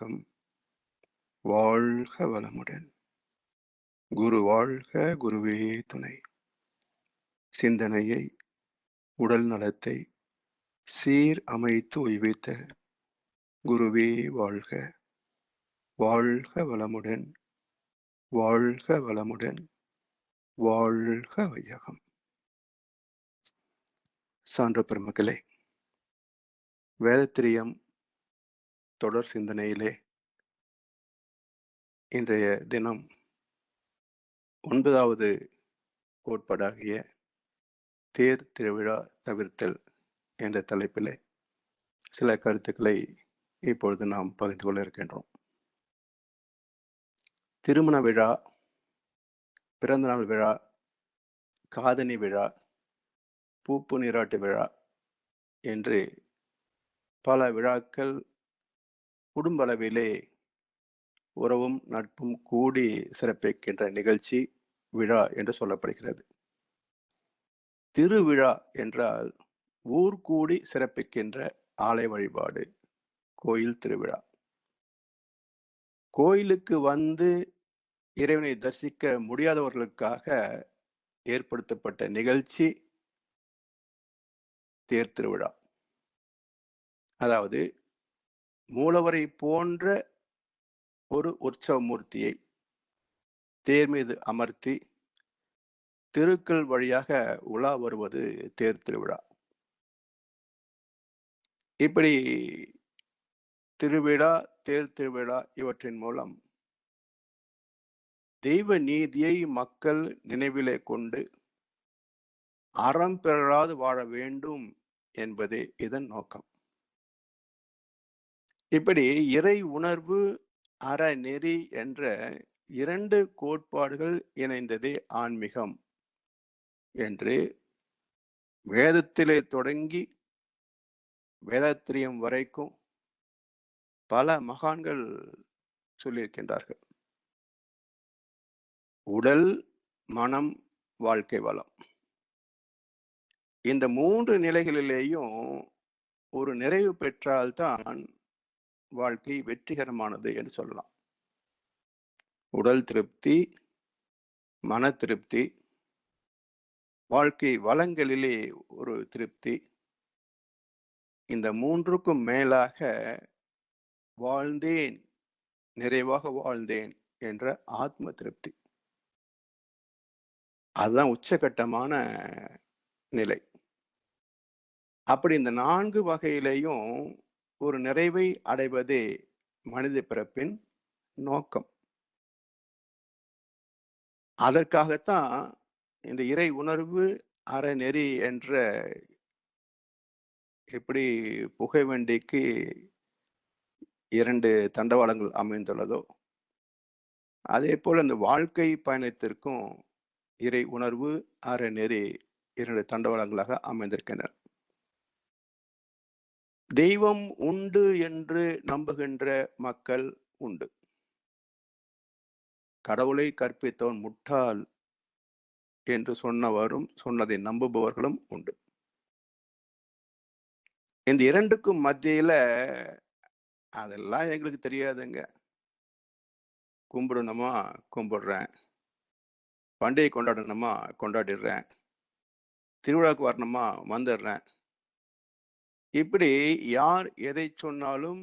வையகம். வாழ்க வளமுடன். குரு வாழ்க, குருவே துணை. சிந்தனையை, உடல் நலத்தை சீர் அமைத்து உய்வித்த குருவே வாழ்க. வாழ்க வளமுடன், வாழ்க வளமுடன், வாழ்க வையகம். சான்ற பெருமக்களே, வேதத்திரியம் தொடர் சிந்தனையிலே இன்றைய தினம் 9வது கோட்பாடாகிய தேர் திருவிழா தவிர்த்தல் என்ற தலைப்பிலே சில கருத்துக்களை இப்பொழுது நாம் பகிர்ந்து கொள்ள இருக்கின்றோம். திருமண விழா, பிறந்தநாள் விழா, காதணி விழா, பூப்பு நீராட்டு விழா என்று பல விழாக்கள் குடும்ப அளவிலே உறவும் நட்பும் கூடி சிறப்பிக்கின்ற நிகழ்ச்சி விழா என்று சொல்லப்படுகிறது. திருவிழா என்றால் ஊர் கூடி சிறப்பிக்கின்ற ஆலய வழிபாடு, கோயில் திருவிழா. கோயிலுக்கு வந்து இறைவனை தரிசிக்க முடியாதவர்களுக்காக ஏற்படுத்தப்பட்ட நிகழ்ச்சி தேர் திருவிழா. அதாவது மூலவரை போன்ற ஒரு உற்சவ மூர்த்தியை தேர் மீது அமர்த்தி திருக்கள் வழியாக உலா வருவது தேர் திருவிழா. இப்படி திருவிழா, தேர் திருவிழா இவற்றின் மூலம் தெய்வ நீதியை மக்கள் நினைவிலே கொண்டு அறம் பெறாது வாழ வேண்டும் என்பதே இதன் நோக்கம். இப்படி இறை உணர்வு, அறநெறி என்ற 2 கோட்பாடுகள் இணைந்ததே ஆன்மீகம் என்று வேதத்திலே தொடங்கி வேதாத்திரியம் வரைக்கும் பல மகான்கள் சொல்லியிருக்கின்றார்கள். உடல், மனம், வாழ்க்கை வளம், இந்த 3 நிலைகளிலேயும் ஒரு நிறைவு பெற்றால்தான் வாழ்க்கை வெற்றிகரமானது என்று சொல்லலாம். உடல் திருப்தி, மன திருப்தி, வாழ்க்கை வளங்களிலே ஒரு திருப்தி, இந்த 3க்கும் மேலாக வாழ்ந்தேன், நிறைவாக வாழ்ந்தேன் என்ற ஆத்ம திருப்தி, அதுதான் உச்சகட்டமான நிலை. அப்படி இந்த 4 வகையிலையும் ஒரு நிறைவை அடைவதே மனித பிறப்பின் நோக்கம். அதற்காகத்தான் இந்த இறை உணர்வு, அறநெறி என்ற எப்படி புகை வண்டிக்கு 2 தண்டவாளங்கள் அமைந்துள்ளதோ, அதே போல இந்த வாழ்க்கை பயணத்திற்கும் இறை உணர்வு, அறநெறி 2 தண்டவாளங்களாக அமைந்திருக்கின்றன. தெய்வம் உண்டு என்று நம்புகின்ற மக்கள் உண்டு. கடவுளை கற்பித்தவன் முட்டாள் என்று சொன்னதை நம்புபவர்களும் உண்டு. இந்த 2க்கும் மத்தியில அதெல்லாம் எங்களுக்கு தெரியாதுங்க, கும்பிடணுமா கும்பிடுறேன், பண்டிகை கொண்டாடணுமா கொண்டாடிடுறேன், திருவிழாவுக்கு வரணுமா வந்துடுறேன், இப்படி யார் எதை சொன்னாலும்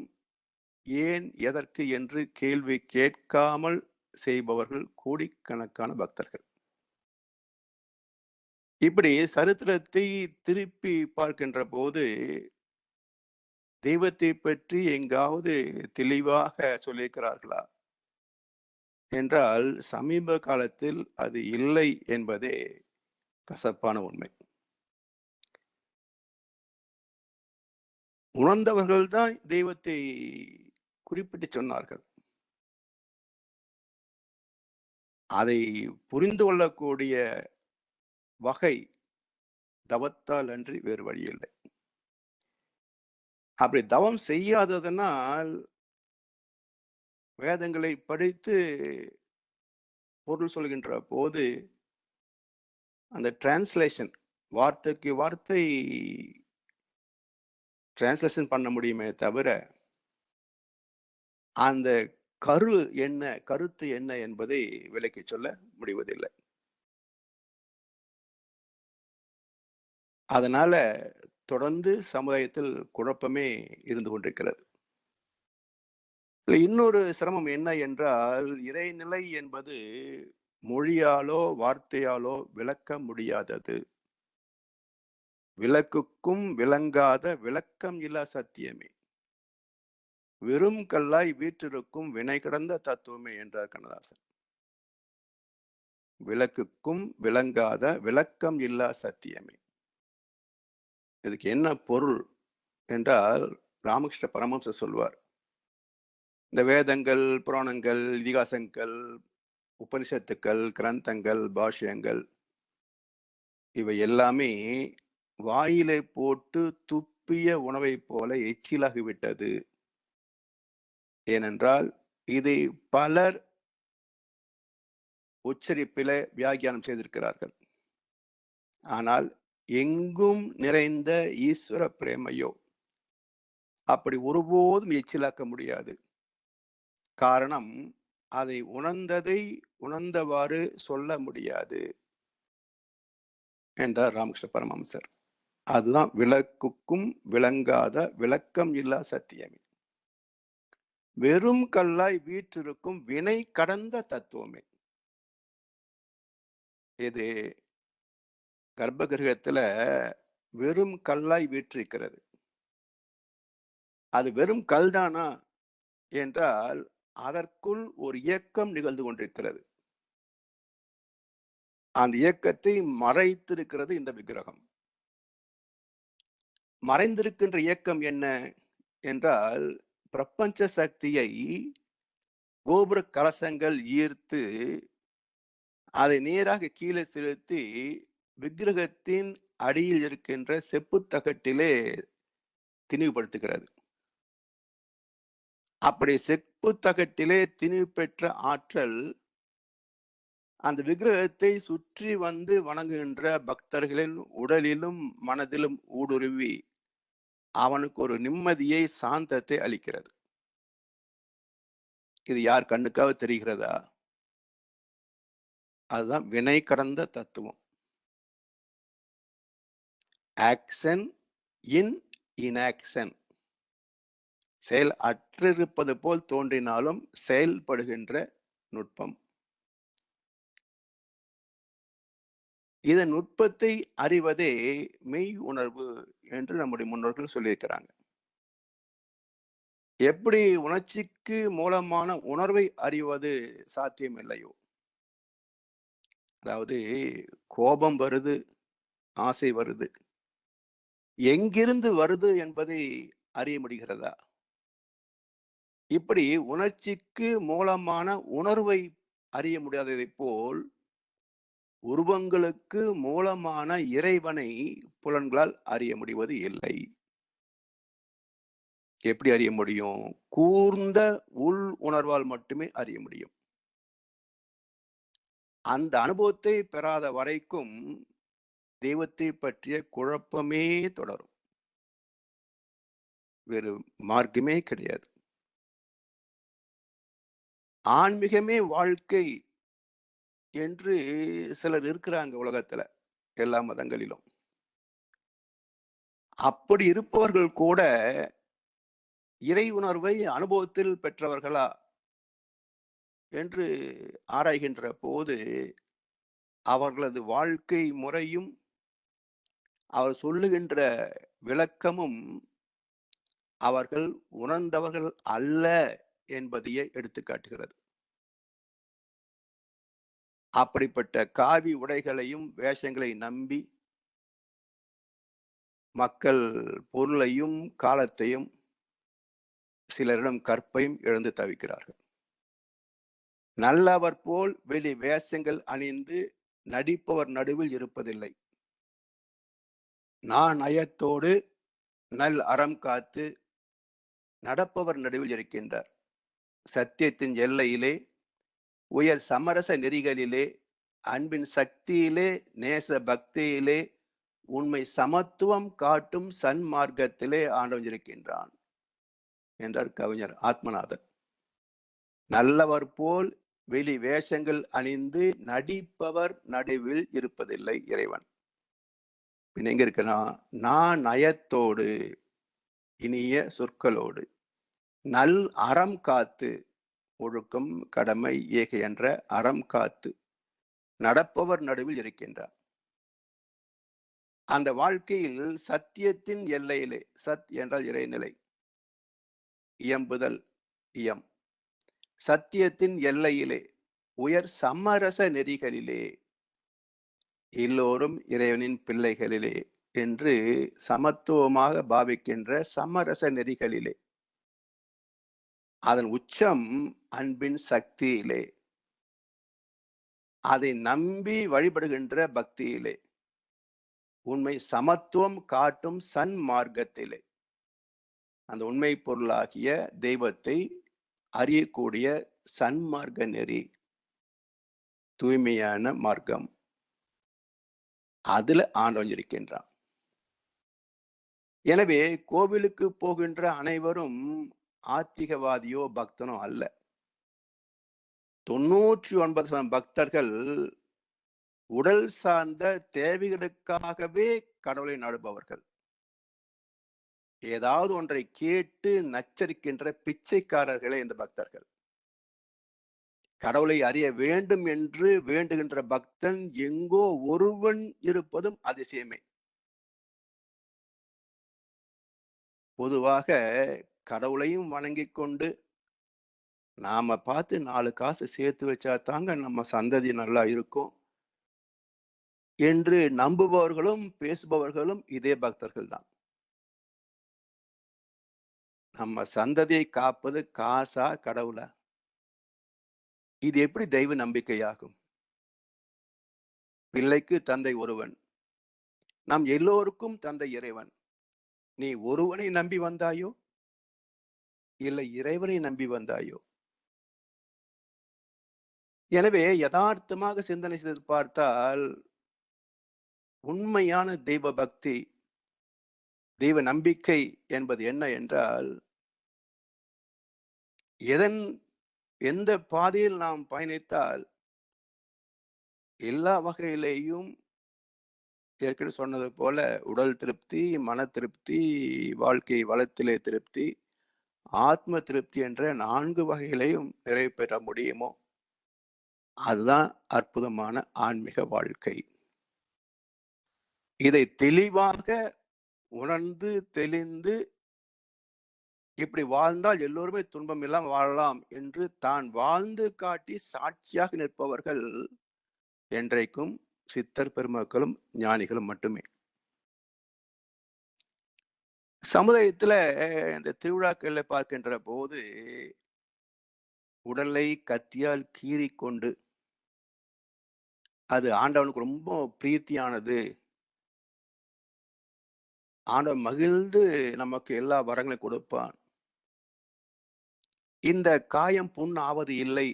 ஏன் எதற்கு என்று கேள்வி கேட்காமல் செய்பவர்கள் கோடிக்கணக்கான பக்தர்கள். இப்படி சரித்திரத்தை திருப்பி பார்க்கின்ற போது தெய்வத்தை பற்றி எங்காவது தெளிவாக சொல்லியிருக்கிறார்களா என்றால் சமீப காலத்தில் அது இல்லை என்பதே கசப்பான உண்மை. உணர்ந்தவர்கள்தான் தெய்வத்தை குறிப்பிட்டு சொன்னார்கள். அதை புரிந்து கொள்ளக்கூடிய வகை தவத்தால் அன்றி வேறு வழி இல்லை. அப்படி தவம் செய்யாததனால் வேதங்களை படித்து பொருள் சொல்கின்ற போது அந்த டிரான்ஸ்லேஷன், வார்த்தைக்கு வார்த்தை டிரான்ஸ்லேஷன் பண்ண முடியுமே தவிர அந்த கருத்து என்ன என்பதை விளக்கிச் சொல்ல முடிவதில்லை. அதனால தொடர்ந்து சமுதாயத்தில் குழப்பமே இருந்து கொண்டிருக்கிறது. இதுல இன்னொரு சிரமம் என்ன என்றால், இறைநிலை என்பது மொழியாலோ, வார்த்தையாலோ விளக்க முடியாதது. விளக்குக்கும் விளங்காத விளக்கம் இல்லா சத்தியமே. வெறும் கல்லாய் வீற்றிருக்கும் வினை கிடந்த தத்துவமே என்றார் கண்ணதாசன். விளக்குக்கும் விளங்காத விளக்கம் இல்லா சத்தியமே. இதுக்கு என்ன பொருள் என்றால், ராமகிருஷ்ண பரமஹம்சர் சொல்வார். இந்த வேதங்கள், புராணங்கள், இதிகாசங்கள், உபனிஷத்துக்கள், கிரந்தங்கள், பாஷ்யங்கள் இவை எல்லாமே வாயிலை போட்டு துப்பிய உணவைப் போல எச்சிலாகிவிட்டது. ஏனென்றால் இதை பலர் உச்சரிப்பில வியாக்கியானம் செய்திருக்கிறார்கள். ஆனால் எங்கும் நிறைந்த ஈஸ்வர பிரேமையோ அப்படி ஒருபோதும் எச்சிலாக்க முடியாது. காரணம், அதை உணர்ந்ததை உணர்ந்தவாறு சொல்ல முடியாது என்றார் ராமகிருஷ்ண பரமஹம்சர். அதுதான் விளக்குக்கும் விளங்காத விளக்கம் இல்லா சத்தியமே. வெறும் கல்லாய் வீற்றிருக்கும் வினை கடந்த தத்துவமே. இது கர்ப்ப கிரகத்துல வெறும் கல்லாய் வீற்றிருக்கிறது. அது வெறும் கல்தானா என்றால் அதற்குள் ஒரு இயக்கம் நிகழ்ந்து கொண்டிருக்கிறது. அந்த இயக்கத்தை மறைத்திருக்கிறது இந்த விக்கிரகம். மறைந்திருக்கின்ற இயக்கம் என்ன என்றால், பிரபஞ்ச சக்தியை கோபுர கலசங்கள் ஈர்த்து அதை நேராக கீழே செலுத்தி விக்கிரகத்தின் அடியில் இருக்கின்ற செப்பு தகட்டிலே திணிவுபடுத்துகிறது. அப்படி செப்பு தகட்டிலே திணிவு பெற்ற ஆற்றல் அந்த விக்கிரகத்தை சுற்றி வந்து வணங்குகின்ற பக்தர்களின் உடலிலும் மனதிலும் ஊடுருவி அவனுக்கு ஒரு நிம்மதியை, சாந்தத்தை அளிக்கிறது. இது யார் கண்ணுக்காக தெரிகிறதா? அதுதான் வினை கடந்த தத்துவம். ஆக்ஷன் இன் இன்ஆக்ஷன். செயல் அற்றிருப்பது போல் தோன்றினாலும் செயல்படுகின்ற நுட்பம். இதன் நுட்பத்தை அறிவதே மெய் உணர்வு என்று நம்முடைய முன்னோர்கள் சொல்லியிருக்கிறாங்க. எப்படி உணர்ச்சிக்கு மூலமான உணர்வை அறிவது சாத்தியம் இல்லையோ, அதாவது கோபம் வருது, ஆசை வருது, எங்கிருந்து வருது என்பதை அறிய முடிகிறதா? இப்படி உணர்ச்சிக்கு மூலமான உணர்வை அறிய முடியாததை போல் உருவங்களுக்கு மூலமான இறைவனை புலன்களால் அறிய முடிவது இல்லை. எப்படி அறிய முடியும்? கூர்ந்த உள் உணர்வால் மட்டுமே அறிய முடியும். அந்த அனுபவத்தை பெறாத வரைக்கும் தெய்வத்தை பற்றிய குழப்பமே தொடரும். வேறு மார்க்கமே கிடையாது. ஆன்மீகமே வாழ்க்கை என்று சிலர் இருக்கிறாங்க உலகத்துல, எல்லா மதங்களிலும். அப்படி இருப்பவர்கள் கூட இறை உணர்வை அனுபவத்தில் பெற்றவர்களா என்று ஆராய்கின்ற போது அவர்களது வாழ்க்கை முறையும் அவர் சொல்லுகின்ற விளக்கமும் அவர்கள் உணர்ந்தவர்கள் அல்ல என்பதையே எடுத்து காட்டுகிறது. அப்படிப்பட்ட காவி உடைகளையும் வேஷங்களை நம்பி மக்கள் பொருளையும் காலத்தையும் சிலரிடம் கற்பையும் இழந்து தவிக்கிறார்கள். நல்லவர் போல் வெளி வேஷங்கள் அணிந்து நடிப்பவர் நடுவில் இருப்பதில்லை. நான் நயத்தோடு நல் அறம் காத்து நடப்பவர் நடுவில் இருக்கின்றார். சத்தியத்தின் எல்லையிலே, உயர் சமரச நெறிகளிலே, அன்பின் சக்தியிலே, நேச பக்தியிலே, உண்மை சமத்துவம் காட்டும் சன்மார்க்கத்திலே ஆண்டவன் இருக்கின்றான் என்றார் கவிஞர் ஆத்மநாதர். நல்லவர் போல் வெளி வேஷங்கள் அணிந்து நடிப்பவர் நடுவில் இருப்பதில்லை இறைவன். பின்ன எங்க இருக்குன்னா, நான் நயத்தோடு இனிய சொற்களோடு நல் அறம் காத்து ஒழுக்கம் கடமை ஏக என்ற அறம் காத்து நடப்பவர் நடுவில் இருக்கின்றார். அந்த வாழ்க்கையில் சத்தியத்தின் எல்லையிலே, சத் என்றால் இறைநிலை, இயம்புதல் இயம், சத்தியத்தின் எல்லையிலே உயர் சமரச நெறிகளிலே எல்லோரும் இறைவனின் பிள்ளைகளிலே என்று சமத்துவமாக பாவிக்கின்ற சமரச நெறிகளிலே, அதன் உச்சம் அன்பின் சக்தியிலே, அதை நம்பி வழிபடுகின்ற பக்தியிலே, உண்மை சமத்துவம் காட்டும் சன்மார்க்கத்திலே, அந்த உண்மை பொருளாகிய தெய்வத்தை அறியக்கூடிய சன்மார்க்க நெறி, தூய்மையான மார்க்கம், அதுல ஆண்டவன் இருக்கின்றான். எனவே கோவிலுக்கு போகின்ற அனைவரும் ஆத்திகவாதியோ பக்தனோ அல்ல. 99% பக்தர்கள் உடல் சார்ந்த தேவைகளுக்காகவே கடவுளை நாடுபவர்கள். ஏதாவது ஒன்றை கேட்டு நச்சரிக்கின்ற பிச்சைக்காரர்களே இந்த பக்தர்கள். கடவுளை அறிய வேண்டும் என்று வேண்டுகின்ற பக்தன் எங்கோ ஒருவன் இருப்பதும் அதிசயமே. பொதுவாக கடவுளையும் வணங்கிக் கொண்டு நாம பார்த்து 4 காசு சேர்த்து வச்சா தாங்க நம்ம சந்ததி நல்லா இருக்கும் என்று நம்புபவர்களும் பேசுபவர்களும் இதே பக்தர்கள் தான். நம்ம சந்ததியை காப்பது காசா கடவுளா? இது எப்படி தெய்வ நம்பிக்கையாகும்? பிள்ளைக்கு தந்தை ஒருவன், நாம் எல்லோருக்கும் தந்தை இறைவன். நீ ஒருவனை நம்பி வந்தாயோ இல்லை இறைவனை நம்பி வந்தாயோ? எனவே யதார்த்தமாக சிந்தனை செய்து பார்த்தால் உண்மையான தெய்வ பக்தி, தெய்வ நம்பிக்கை என்பது என்ன என்றால், எந்த பாதையில் நாம் பயணித்தால் எல்லா வகையிலேயும் ஏற்கனவே சொன்னது போல உடல் திருப்தி, மன திருப்தி, வாழ்க்கை வளத்திலே திருப்தி, ஆத்ம திருப்தி என்ற 4 வகையிலையும் நிறைவு பெற முடியுமோ அதுதான் அற்புதமான ஆன்மீக வாழ்க்கை. இதை தெளிவாக உணர்ந்து தெளிந்து இப்படி வாழ்ந்தால் எல்லோருமே துன்பம் இல்லாமல் வாழலாம் என்று தான் வாழ்ந்து காட்டி சாட்சியாக நிற்பவர்கள் என்றைக்கும் சித்தர் பெருமக்களும் ஞானிகளும் மட்டுமே. சமுதாயத்துல இந்த திருவிழாக்களை பார்க்கின்ற போது உடலை கத்தியால் கீறிக்கொண்டு அது ஆண்டவனுக்கு ரொம்ப பிரீத்தியானது, ஆண்டவன் மகிழ்ந்து நமக்கு எல்லா வரங்களையும் கொடுப்பான், இந்த காயம் புண் ஆவது இல்லை,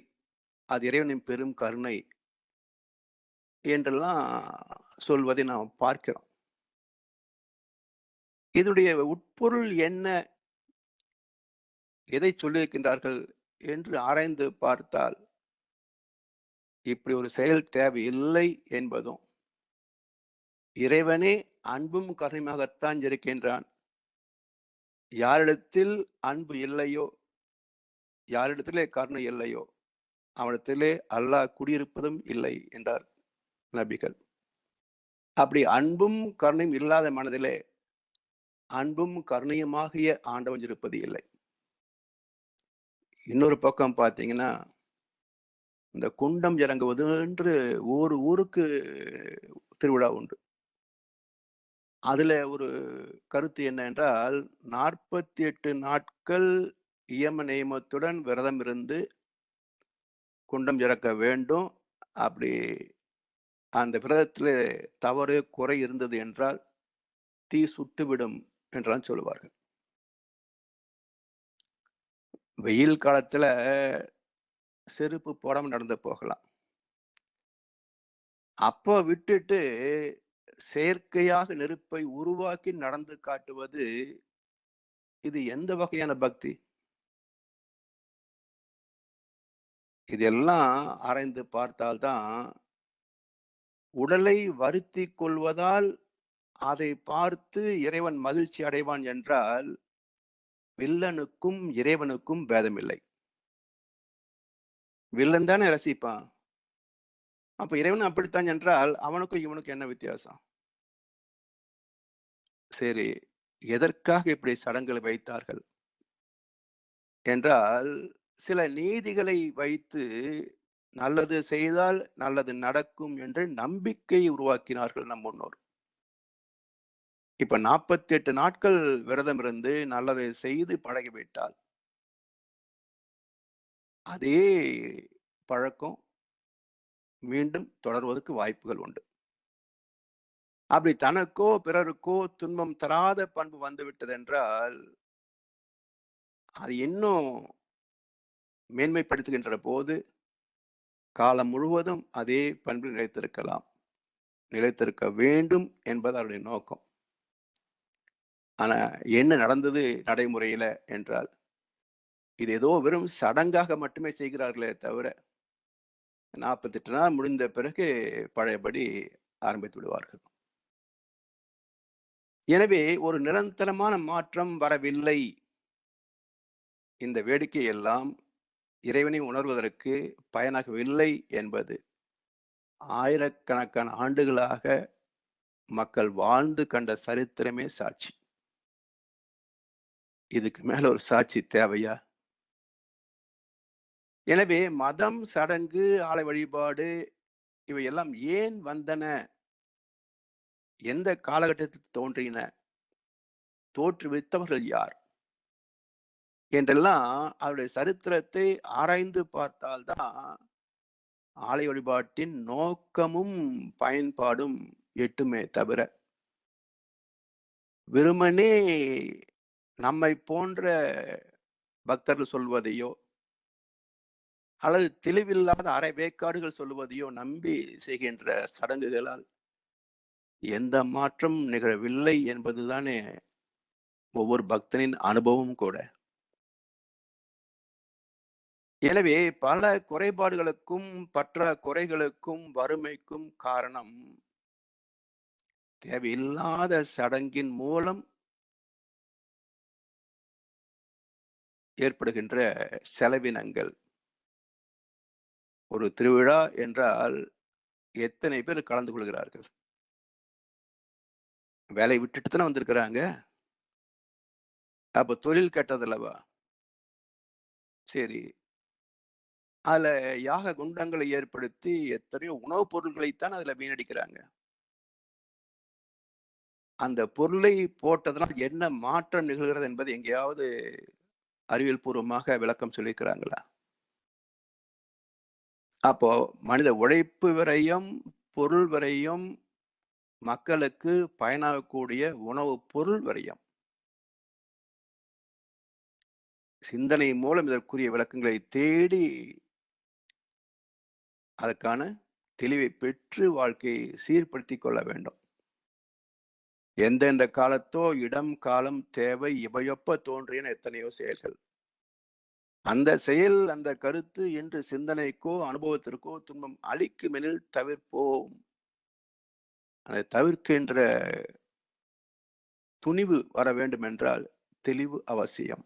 அது இறைவனின் பெரும் கருணை என்றெல்லாம் சொல்வதை நாம் பார்க்கிறோம். இதனுடைய உட்பொருள் என்ன, எதை சொல்லியிருக்கின்றார்கள் என்று ஆராய்ந்து பார்த்தால் இப்படி ஒரு செயல் தேவையில்லை என்பதும், இறைவனே அன்பும் கருணையாகத்தான் இருக்கின்றான், யாரிடத்தில் அன்பு இல்லையோ, யாரிடத்திலே கருணை இல்லையோ அவனிடத்திலே அல்லாஹ் குடியிருப்பதும் இல்லை என்றார் நபிகள். அப்படி அன்பும் கருணையும் இல்லாத மனதிலே அன்பும் கருணையுமாகிய ஆண்டவன் இருப்பது இல்லை. இன்னொரு பக்கம் பார்த்தீங்கன்னா, இந்த குண்டம் இறங்குவது என்று ஊருக்கு திருவிழா உண்டு. அதுல ஒரு கருத்து என்ன என்றால், 48 நாட்கள் இயம நியமத்துடன் விரதம் இருந்து குண்டம் இறக்க வேண்டும். அப்படி அந்த விரதத்துல தவறு குறை இருந்தது என்றால் தீ சுட்டுவிடும் என்றான் சொல்லுவார்கள். வெயில் காலத்துல செருப்பு போடாம நடந்து போகலாம். அப்போ விட்டுட்டு செயற்கையாக நெருப்பை உருவாக்கி நடந்து காட்டுவது, இது எந்த வகையான பக்தி? இதெல்லாம் ஆராய்ந்து பார்த்தால்தான் உடலை வருத்திக் கொள்வதால் அதை பார்த்து இறைவன் மகிழ்ச்சி அடைவான் என்றால் வில்லனுக்கும் இறைவனுக்கும் பேதமில்லை. வில்லன் தானே ரசிப்பான். அப்ப இறைவன் அப்படித்தான் என்றால் அவனுக்கும் இவனுக்கும் என்ன வித்தியாசம்? சரி, எதற்காக இப்படி சடங்குகளை வைத்தார்கள் என்றால், சில நீதிகளை வைத்து நல்லது செய்தால் நல்லது நடக்கும் என்று நம்பிக்கை உருவாக்கினார்கள் நம் முன்னோர். இப்ப 48 நாட்கள் விரதம் இருந்து நல்லதை செய்து பழகிவிட்டால் அதே பழக்கம் மீண்டும் தொடர்வதற்கு வாய்ப்புகள் உண்டு. அப்படி தனக்கோ பிறருக்கோ துன்பம் தராத பண்பு வந்துவிட்டது என்றால் அது இன்னும் மேன்மைப்படுத்துகின்ற போது காலம் முழுவதும் அதே பண்பில் நிலைத்திருக்கலாம், நிலைத்திருக்க வேண்டும் என்பது அவருடைய நோக்கம். ஆனா என்ன நடந்தது நடைமுறையில என்றால், இது ஏதோ வெறும் சடங்காக மட்டுமே செய்கிறார்களே தவிர 48 நாள் முடிந்த பிறகு பழையபடி ஆரம்பித்து விடுவார்கள். எனவே ஒரு நிரந்தரமான மாற்றம் வரவில்லை. இந்த வேடிக்கை எல்லாம் இறைவனை உணர்வதற்கு பயனாகவில்லை என்பது ஆயிரக்கணக்கான ஆண்டுகளாக மக்கள் வாழ்ந்து கண்ட சரித்திரமே சாட்சி. இதுக்கு மேல ஒரு சாட்சி தேவையா? எனவே மதம், சடங்கு, ஆலய வழிபாடு இவையெல்லாம் ஏன் வந்தன? எந்த காலகட்டத்தில் தோன்றின? தோற்றுவித்தவர்கள் யார்? என்றெல்லாம் அவருடைய சரித்திரத்தை ஆராய்ந்து பார்த்தால்தான் ஆலய வழிபாட்டின் நோக்கமும் பயன்பாடும் எட்டுமே தவிர வெறுமனே நம்மை போன்ற பக்தர்கள் சொல்வதையோ அல்லது தெளிவில்லாத அரை வேக்காடுகள் சொல்லுவதையோ நம்பி செய்கின்ற சடங்குகளால் எந்த மாற்றம் நிகழவில்லை என்பதுதானே ஒவ்வொரு பக்தனின் அனுபவமும் கூட. எனவே பல குறைபாடுகளுக்கும் பற்றாக்குறைகளுக்கும் வறுமைக்கும் காரணம் தேவையில்லாத சடங்கின் மூலம் ஏற்படுகின்ற செலவினங்கள். ஒரு திருவிழா என்றால் எத்தனை பேர் கலந்து கொள்கிறார்கள்? வேலையை விட்டுட்டு தானே வந்திருக்கிறாங்க. அப்ப தொழில் கெட்டதல்லவா? சரி, அதுல யாக குண்டங்களை ஏற்படுத்தி எத்தனையோ உணவுப் பொருட்களைத்தான் அதுல வீணடிக்கிறாங்க. அந்த பொருளை போட்டதனால் என்ன மாற்றம் நிகழ்கிறது என்பது எங்கேயாவது அறிவியல் பூர்வமாக விளக்கம் சொல்லியிருக்கிறாங்களா? அப்போ மனித உழைப்பு விரயம், பொருள் விரயம், மக்களுக்கு பயனாகக்கூடிய உணவு பொருள் விரயம். சிந்தனை மூலம் இதற்குரிய விளக்கங்களை தேடி அதற்கான தெளிவை பெற்று வாழ்க்கையை சீர்படுத்திக் கொள்ள வேண்டும். எந்தெந்த காலத்தோ இடம் காலம் தேவை இவையொப்ப தோன்றின எத்தனையோ செயல்கள். அந்த செயல் அந்த கருத்து என்று சிந்தனைக்கோ அனுபவத்திற்கோ துன்பம் அளிக்குமெனில் தவிர்ப்போம். அதை தவிர்க்கின்ற துணிவு வர வேண்டும் என்றால் தெளிவு அவசியம்.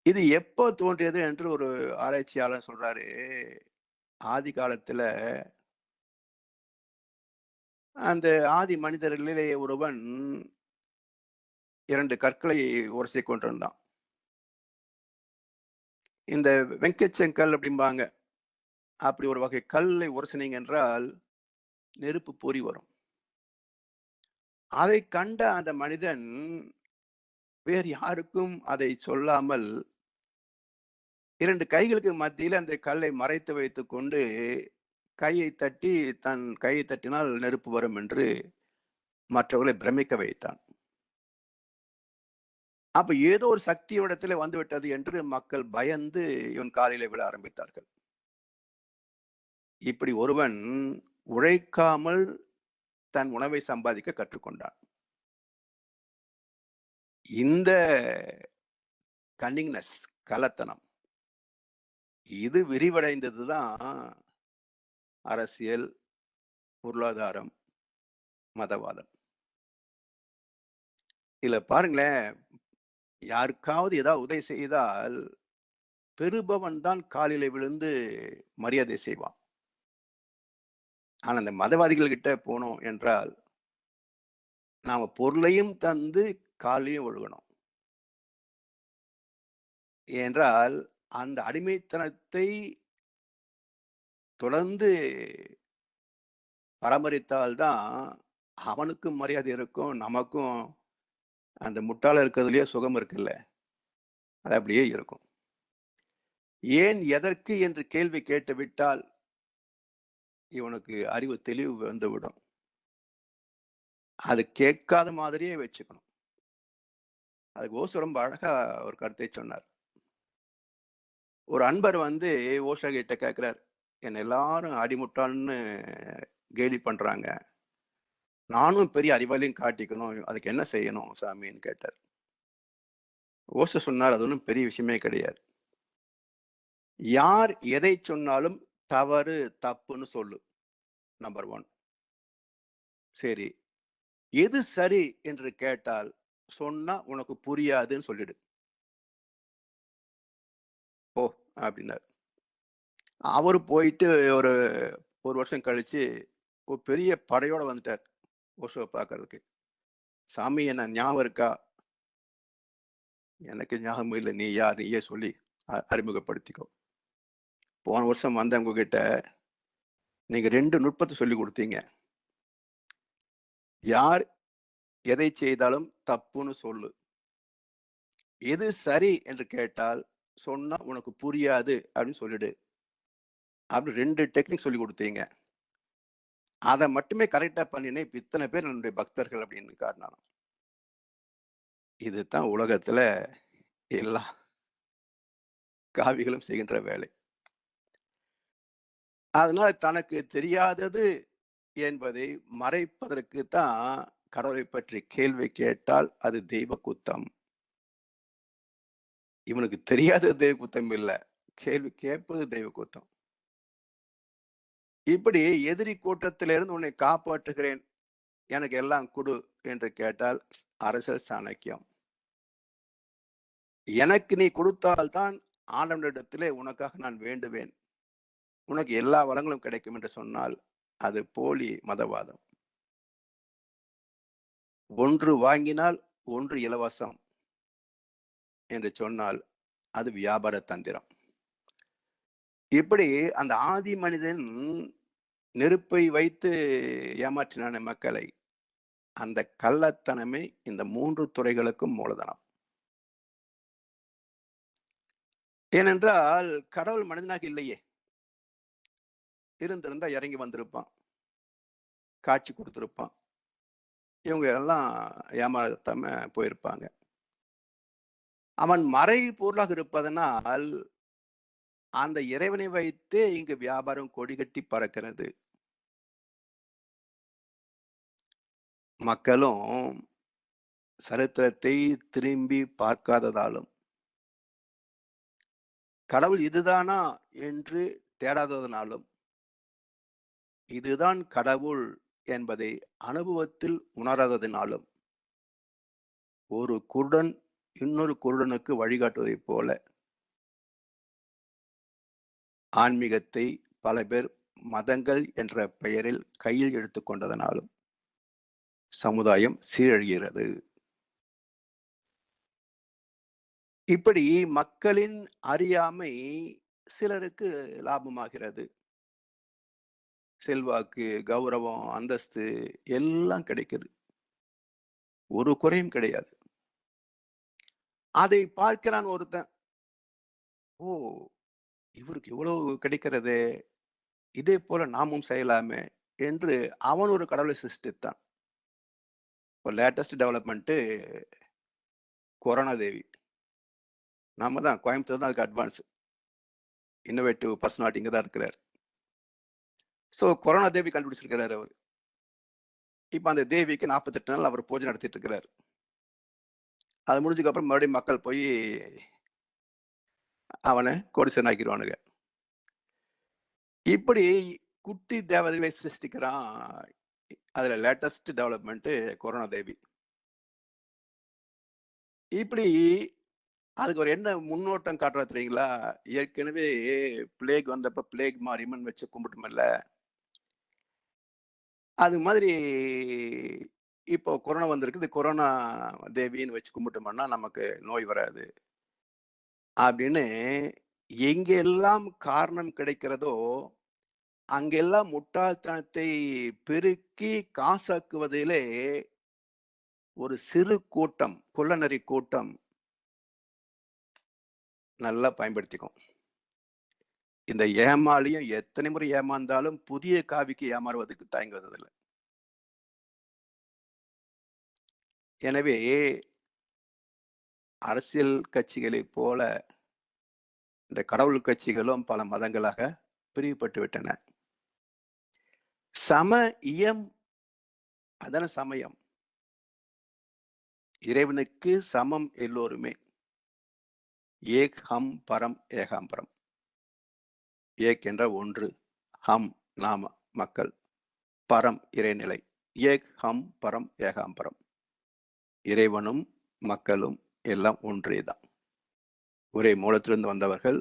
இது எப்போ தோன்றியது என்று ஒரு ஆராய்ச்சியாளர் சொல்றாரு. ஆதி காலத்துல அந்த ஆதி மனிதர்களிலே ஒருவன் 2 கற்களை உரசிக் கொண்டிருந்தான். இந்த வெங்கச்செங்கல் அப்படிம்பாங்க. அப்படி ஒரு வகை கல்லை உரசினீங்க என்றால் நெருப்பு பொறி வரும். அதை கண்ட அந்த மனிதன் வேறு யாருக்கும் அதை சொல்லாமல் 2 கைகளுக்கு மத்தியில அந்த கல்லை மறைத்து வைத்துக் கொண்டு கையை தட்டி தன் கையை தட்டினால் நெருப்பு வரும் என்று மற்றவர்களை பிரமிக்க வைத்தான். அப்ப ஏதோ ஒரு சக்தி இடத்திலே வந்துவிட்டது என்று மக்கள் பயந்து இவன் காலிலே விழ ஆரம்பித்தார்கள். இப்படி ஒருவன் உழைக்காமல் தன் உணவை சம்பாதிக்க கற்றுக்கொண்டான். இந்த கன்னிங்னஸ், கள்ளத்தனம், இது விரிவடைந்ததுதான் அரசியல், பொருளாதாரம், மதவாதம். இதுல பாருங்களேன், யாருக்காவது ஏதாவது உதவி செய்தால் பெறுபவன் தான் காலிலே விழுந்து மரியாதை செய்வான். ஆனா அந்த மதவாதிகள் கிட்ட போனோம் என்றால் நாம பொருளையும் தந்து காலையும் ஒழுகணும். என்றால் அந்த அடிமைத்தனத்தை தொடர்ந்து பராமரித்தால்தான் அவனுக்கும் மரியாதை இருக்கும், நமக்கும் அந்த முட்டாள இருக்கிறதுலயே சுகம் இருக்குல்ல, அது அப்படியே இருக்கும். ஏன் எதற்கு என்று கேள்வி கேட்டு விட்டால் இவனுக்கு அறிவு தெளிவு வந்துவிடும். அது கேட்காத மாதிரியே வச்சுக்கணும். அதுக்கு ஓஷோ ரொம்ப அழகா ஒரு கருத்தை சொன்னார். ஒரு அன்பர் ஓஷோ கிட்ட கேட்கிறார், என்ன எல்லாரும் அடிமுட்டாள்னு கேலி பண்றாங்க, நானும் பெரிய அறிவாளியும் காட்டிக்கணும், அதுக்கு என்ன செய்யணும் சாமின்னு கேட்டார். ஓஷோ சொன்னார், அது ஒன்றும் பெரிய விஷயமே கிடையாது. யார் எதை சொன்னாலும் தவறு தப்புன்னு சொல்லு. நம்பர் 1. சரி, எது சரி என்று கேட்டால் சொன்னா உனக்கு புரியாதுன்னு சொல்லிடு. ஓ அப்படின்னார். அவரு போயிட்டு ஒரு 1 வருஷம் கழிச்சு ஒரு பெரிய படையோட வந்துட்டார் ஓஷோவை பார்க்கறதுக்கு. சாமி என்ன ஞாபகம் இருக்கா? எனக்கு ஞாபகம் இல்லை, நீ யார், நீயே சொல்லி அறிமுகப்படுத்திக்கோ. போன வருஷம் வந்தவங்க கிட்ட நீங்க 2 நுட்பத்தை சொல்லி கொடுத்தீங்க. யார் எதை செய்தாலும் தப்புன்னு சொல்லு. எது சரி என்று கேட்டால் சொன்னா உனக்கு புரியாது அப்படின்னு சொல்லிடு. அப்படி 2 டெக்னிக் சொல்லி கொடுத்தீங்க. அதை மட்டுமே கரெக்டா பண்ணினேன், இப்ப இத்தனை பேர் என்னுடைய பக்தர்கள் அப்படின்னு காட்டினான். இதுதான் உலகத்துல எல்லா காவிகளும் செய்கின்ற வேலை. அதனால தனக்கு தெரியாதது என்பதை மறைப்பதற்கு தான் கடவுளை பற்றி கேள்வி கேட்டால் அது தெய்வ குத்தம். இவனுக்கு தெரியாத தெய்வ குத்தம் இல்ல, கேள்வி கேட்பது தெய்வ குத்தம். இப்படி எதிரி கூட்டத்திலிருந்து உன்னை காப்பாற்றுகிறேன், எனக்கு எல்லாம் கொடு என்று கேட்டால் அரசியல் சாணக்கியம். எனக்கு நீ கொடுத்தால்தான் ஆண்டவனிடத்திலே உனக்காக நான் வேண்டுவேன், உனக்கு எல்லா வளங்களும் கிடைக்கும் என்று சொன்னால் அது போலி மதவாதம். ஒன்று வாங்கினால் ஒன்று இலவசம் என்று சொன்னால் அது வியாபார தந்திரம். இப்படி அந்த ஆதி மனிதன் நெருப்பை வைத்து ஏமாற்றினான மக்களை, அந்த கள்ளத்தனமே இந்த 3 துறைகளுக்கும் மூலதனம். ஏனென்றால் கடவுள் மனிதனாக இல்லையே, இருந்திருந்தா இறங்கி வந்திருப்பான், காட்சி கொடுத்திருப்பான், இவங்க எல்லாம் ஏமாத்தாம போயிருப்பாங்க. அவன் மறை பொருளாக இருப்பதனால் அந்த இறைவனை வைத்தே இங்கு வியாபாரம் கொடிகட்டி பறக்கிறது. மக்களும் சரித்திரத்தை திரும்பி பார்க்காததாலும், கடவுள் இதுதானா என்று தேடாததனாலும், இதுதான் கடவுள் என்பதை அனுபவத்தில் உணராததினாலும், ஒரு குருடன் இன்னொரு குருடனுக்கு வழிகாட்டுவதைப் போல ஆன்மீகத்தை பல பேர் மதங்கள் என்ற பெயரில் கையில் எடுத்துக்கொண்டதனாலும் சமுதாயம் சீரழிகிறது. இப்படி மக்களின் அறியாமை சிலருக்கு லாபமாகிறது. செல்வாக்கு, கௌரவம், அந்தஸ்து எல்லாம் கிடைக்குது, ஒரு குறையும் கிடையாது. அதை பார்க்கிறான் ஒருத்தன், ஓ இவருக்கு இவ்வளவு கிடைக்கிறது, இதே போல நாமும் செய்யலாமே என்று அவன் ஒரு கடவுளை சிருஷ்டித்தான். இப்போ லேட்டஸ்ட் டெவலப்மெண்ட் கொரோனா தேவி. நாம தான் கோயம்புத்தூர் தான் அதுக்கு அட்வான்ஸ், இன்னோவேட்டிவ் பர்சனாலிட்டி இங்கே தான் இருக்கிறார். ஸோ கொரோனா தேவி கண்டுபிடிச்சிருக்கிறார் அவர். இப்போ அந்த தேவிக்கு 48 நாள் அவர் பூஜை நடத்திட்டு இருக்கிறார். அது முடிஞ்சதுக்கு அப்புறம் மறுபடியும் மக்கள் போய் அவனை கோடீஸ்வரன் ஆக்கிடுவானுங்க. இப்படி குட்டி தேவதைகளை சிருஷ்டிக்கிறான். அதுல லேட்டஸ்ட் டெவலப்மெண்ட் கொரோனா தேவி. இப்படி அதுக்கு ஒரு என்ன முன்னோட்டம் காட்டுறா தெரியுங்களா? ஏற்கனவே பிளேக் வந்தப்ப பிளேக் மாரியம்மன் வச்சு கும்பிட்டோம்ல. அது மாதிரி இப்போ கொரோனா வந்திருக்கு. இது கொரோனா தேவின்னு வச்சு கும்பிட்டோம்னா நமக்கு நோய் வராது. அப்படின்னு எங்கெல்லாம் காரணம் கிடைக்கிறதோ, அங்கெல்லாம் முட்டாள்தனத்தை பெருக்கி காசாக்குவதிலே ஒரு சிறு கூட்டம், குள்ளநரி கூட்டம் நல்லா பயன்படுத்திக்கும். இந்த ஏமாளியும் எத்தனை முறை ஏமாந்தாலும் புதிய காவிக்கு ஏமாறுவதற்கு தயங்குவதில்ல. எனவே அரசியல் கட்சிகளைப் போல இந்த கடவுள் கட்சிகளும் பல மதங்களாக பிரிவுபட்டு விட்டன. சம இயம் அதான சமயம். இறைவனுக்கு சமம் எல்லோருமே. ஏக் ஹம் பரம் ஏகாம்பரம். ஏக் என்ற ஒன்று, ஹம் நாம மக்கள், பரம் இறைநிலை. ஏக் ஹம் பரம் ஏகாம்பரம். இறைவனும் மக்களும் எல்லாம் ஒன்றேதான். ஒரே மூலத்திலிருந்து வந்தவர்கள்,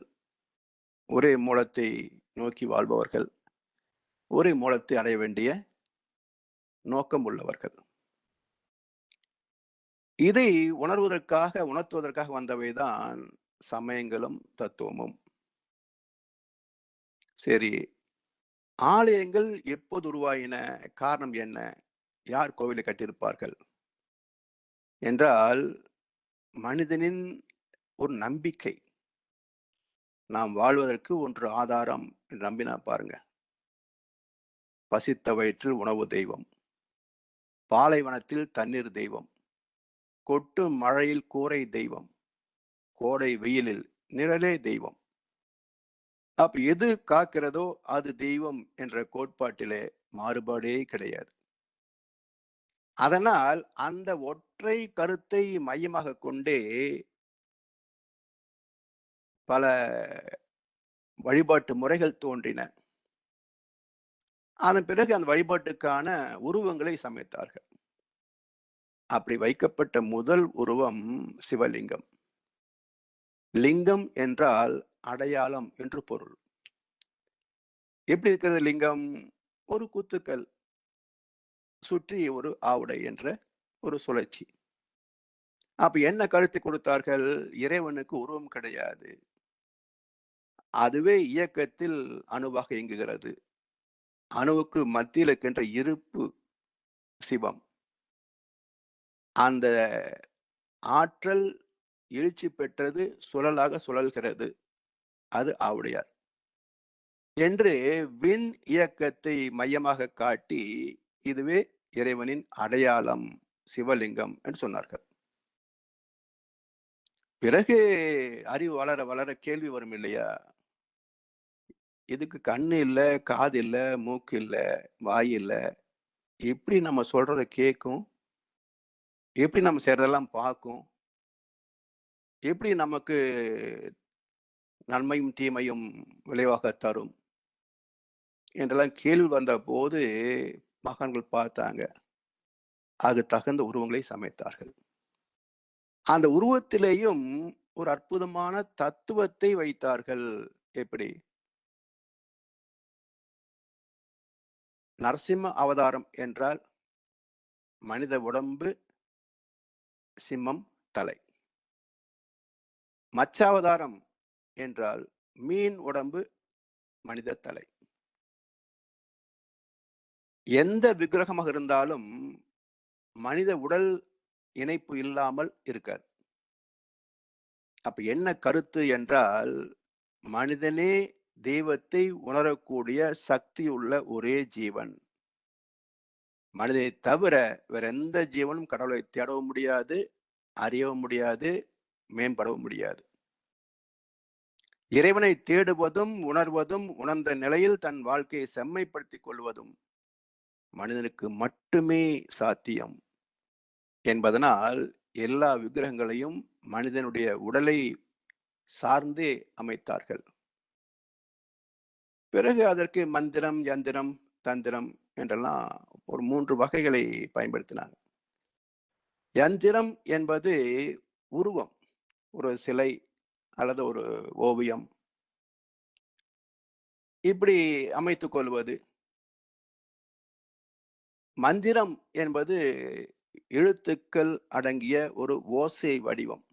ஒரே மூலத்தை நோக்கி வாழ்பவர்கள், ஒரே மூலத்தை அடைய வேண்டிய நோக்கம் உள்ளவர்கள். இதை உணர்த்துவதற்காக வந்தவைதான் சமயங்களும் தத்துவமும். சரி, ஆலயங்கள் எப்போது உருவாயின? காரணம் என்ன? யார் கோவிலை கட்டியிருப்பார்கள்? என்றால் மனிதனின் ஒரு நம்பிக்கை. நாம் வாழ்வதற்கு ஒன்று ஆதாரம் என்று நம்பினா பாருங்க. பசித்த வயிற்றில் உணவு தெய்வம், பாலைவனத்தில் தண்ணீர் தெய்வம், கொட்டும் மழையில் கூரை தெய்வம், கோடை வெயிலில் நிழலே தெய்வம். அப்ப எது காக்கிறதோ அது தெய்வம் என்ற கோட்பாட்டிலே மாறுபாடே கிடையாது. அதனால் அந்த ஒற்றை கருத்தை மையமாக கொண்டே பல வழிபாட்டு முறைகள் தோன்றின. அதன் பிறகு அந்த வழிபாட்டுக்கான உருவங்களை சமைத்தார்கள். அப்படி வைக்கப்பட்ட முதல் உருவம் சிவலிங்கம். லிங்கம் என்றால் அடையாளம் என்று பொருள். எப்படி இருக்கிறது லிங்கம்? ஒரு குத்துக்கல், சுற்றி ஒரு ஆவுடை என்ற ஒரு சுழற்சி. அப்ப என்ன கருத்து கொடுத்தார்கள்? இறைவனுக்கு உருவம் கிடையாது. அதுவே இயக்கத்தில் அணுவாக இயங்குகிறது. அணுவுக்கு மத்தியில் இருக்கின்ற இருப்பு சிவம். அந்த ஆற்றல் எழுச்சி பெற்றது, சுழலாக சுழல்கிறது. அது ஆவுடையார் என்று விண் இயக்கத்தை மையமாக காட்டி, இதுவே இறைவனின் அடையாளம் சிவலிங்கம் என்று சொன்னார்கள். பிறகு அறிவு வளர வளர கேள்வி வரும் இல்லையா? இதுக்கு கண்ணு இல்ல, காது இல்ல, மூக்கு இல்ல, வாய் இல்ல. எப்படி நம்ம சொல்றத கேட்கும்? எப்படி நம்ம செய்றதெல்லாம் பார்க்கும்? எப்படி நமக்கு நன்மையும், தீமையும் விளைவாக தரும்? என்றெல்லாம் கேள்வி வந்தபோது மகான்கள் பார்த்தாங்க. அதுக்கு தகுந்த உருவங்களை சமைத்தார்கள். அந்த உருவத்திலேயும் ஒரு அற்புதமான தத்துவத்தை வைத்தார்கள். எப்படி? நரசிம்ம அவதாரம் என்றால் மனித உடம்பு, சிம்மம் தலை. மச்சாவதாரம் என்றால் மீன் உடம்பு, மனித தலை. எந்த விக்கிரகமாக இருந்தாலும் மனித உடல் இணைப்பு இல்லாமல் இருக்காது. அப்ப என்ன கருத்து என்றால், மனிதனே தெய்வத்தை உணரக்கூடிய சக்தி உள்ள ஒரே ஜீவன். மனிதனை தவிர வேற எந்த ஜீவனும் கடவுளை தேடவும் முடியாது, அறியவும் முடியாது, மேம்படவும் முடியாது. இறைவனை தேடுவதும், உணர்வதும், உணர்ந்த நிலையில் தன் வாழ்க்கையை செம்மைப்படுத்திக் கொள்வதும் மனிதனுக்கு மட்டுமே சாத்தியம் என்பதனால் எல்லா விக்கிரகங்களையும் மனிதனுடைய உடலை சார்ந்தே அமைத்தார்கள். பிறகு அதற்கு மந்திரம், யந்திரம், தந்திரம் என்றெல்லாம் ஒரு 3 வகைகளை பயன்படுத்தினாங்க. யந்திரம் என்பது உருவம். ஒரு சிலை அல்லது ஒரு ஓவியம் இப்படி அமைத்துக் கொள்வது. மந்திரம் என்பது எழுத்துக்கள் அடங்கிய ஒரு ஓசை வடிவம்.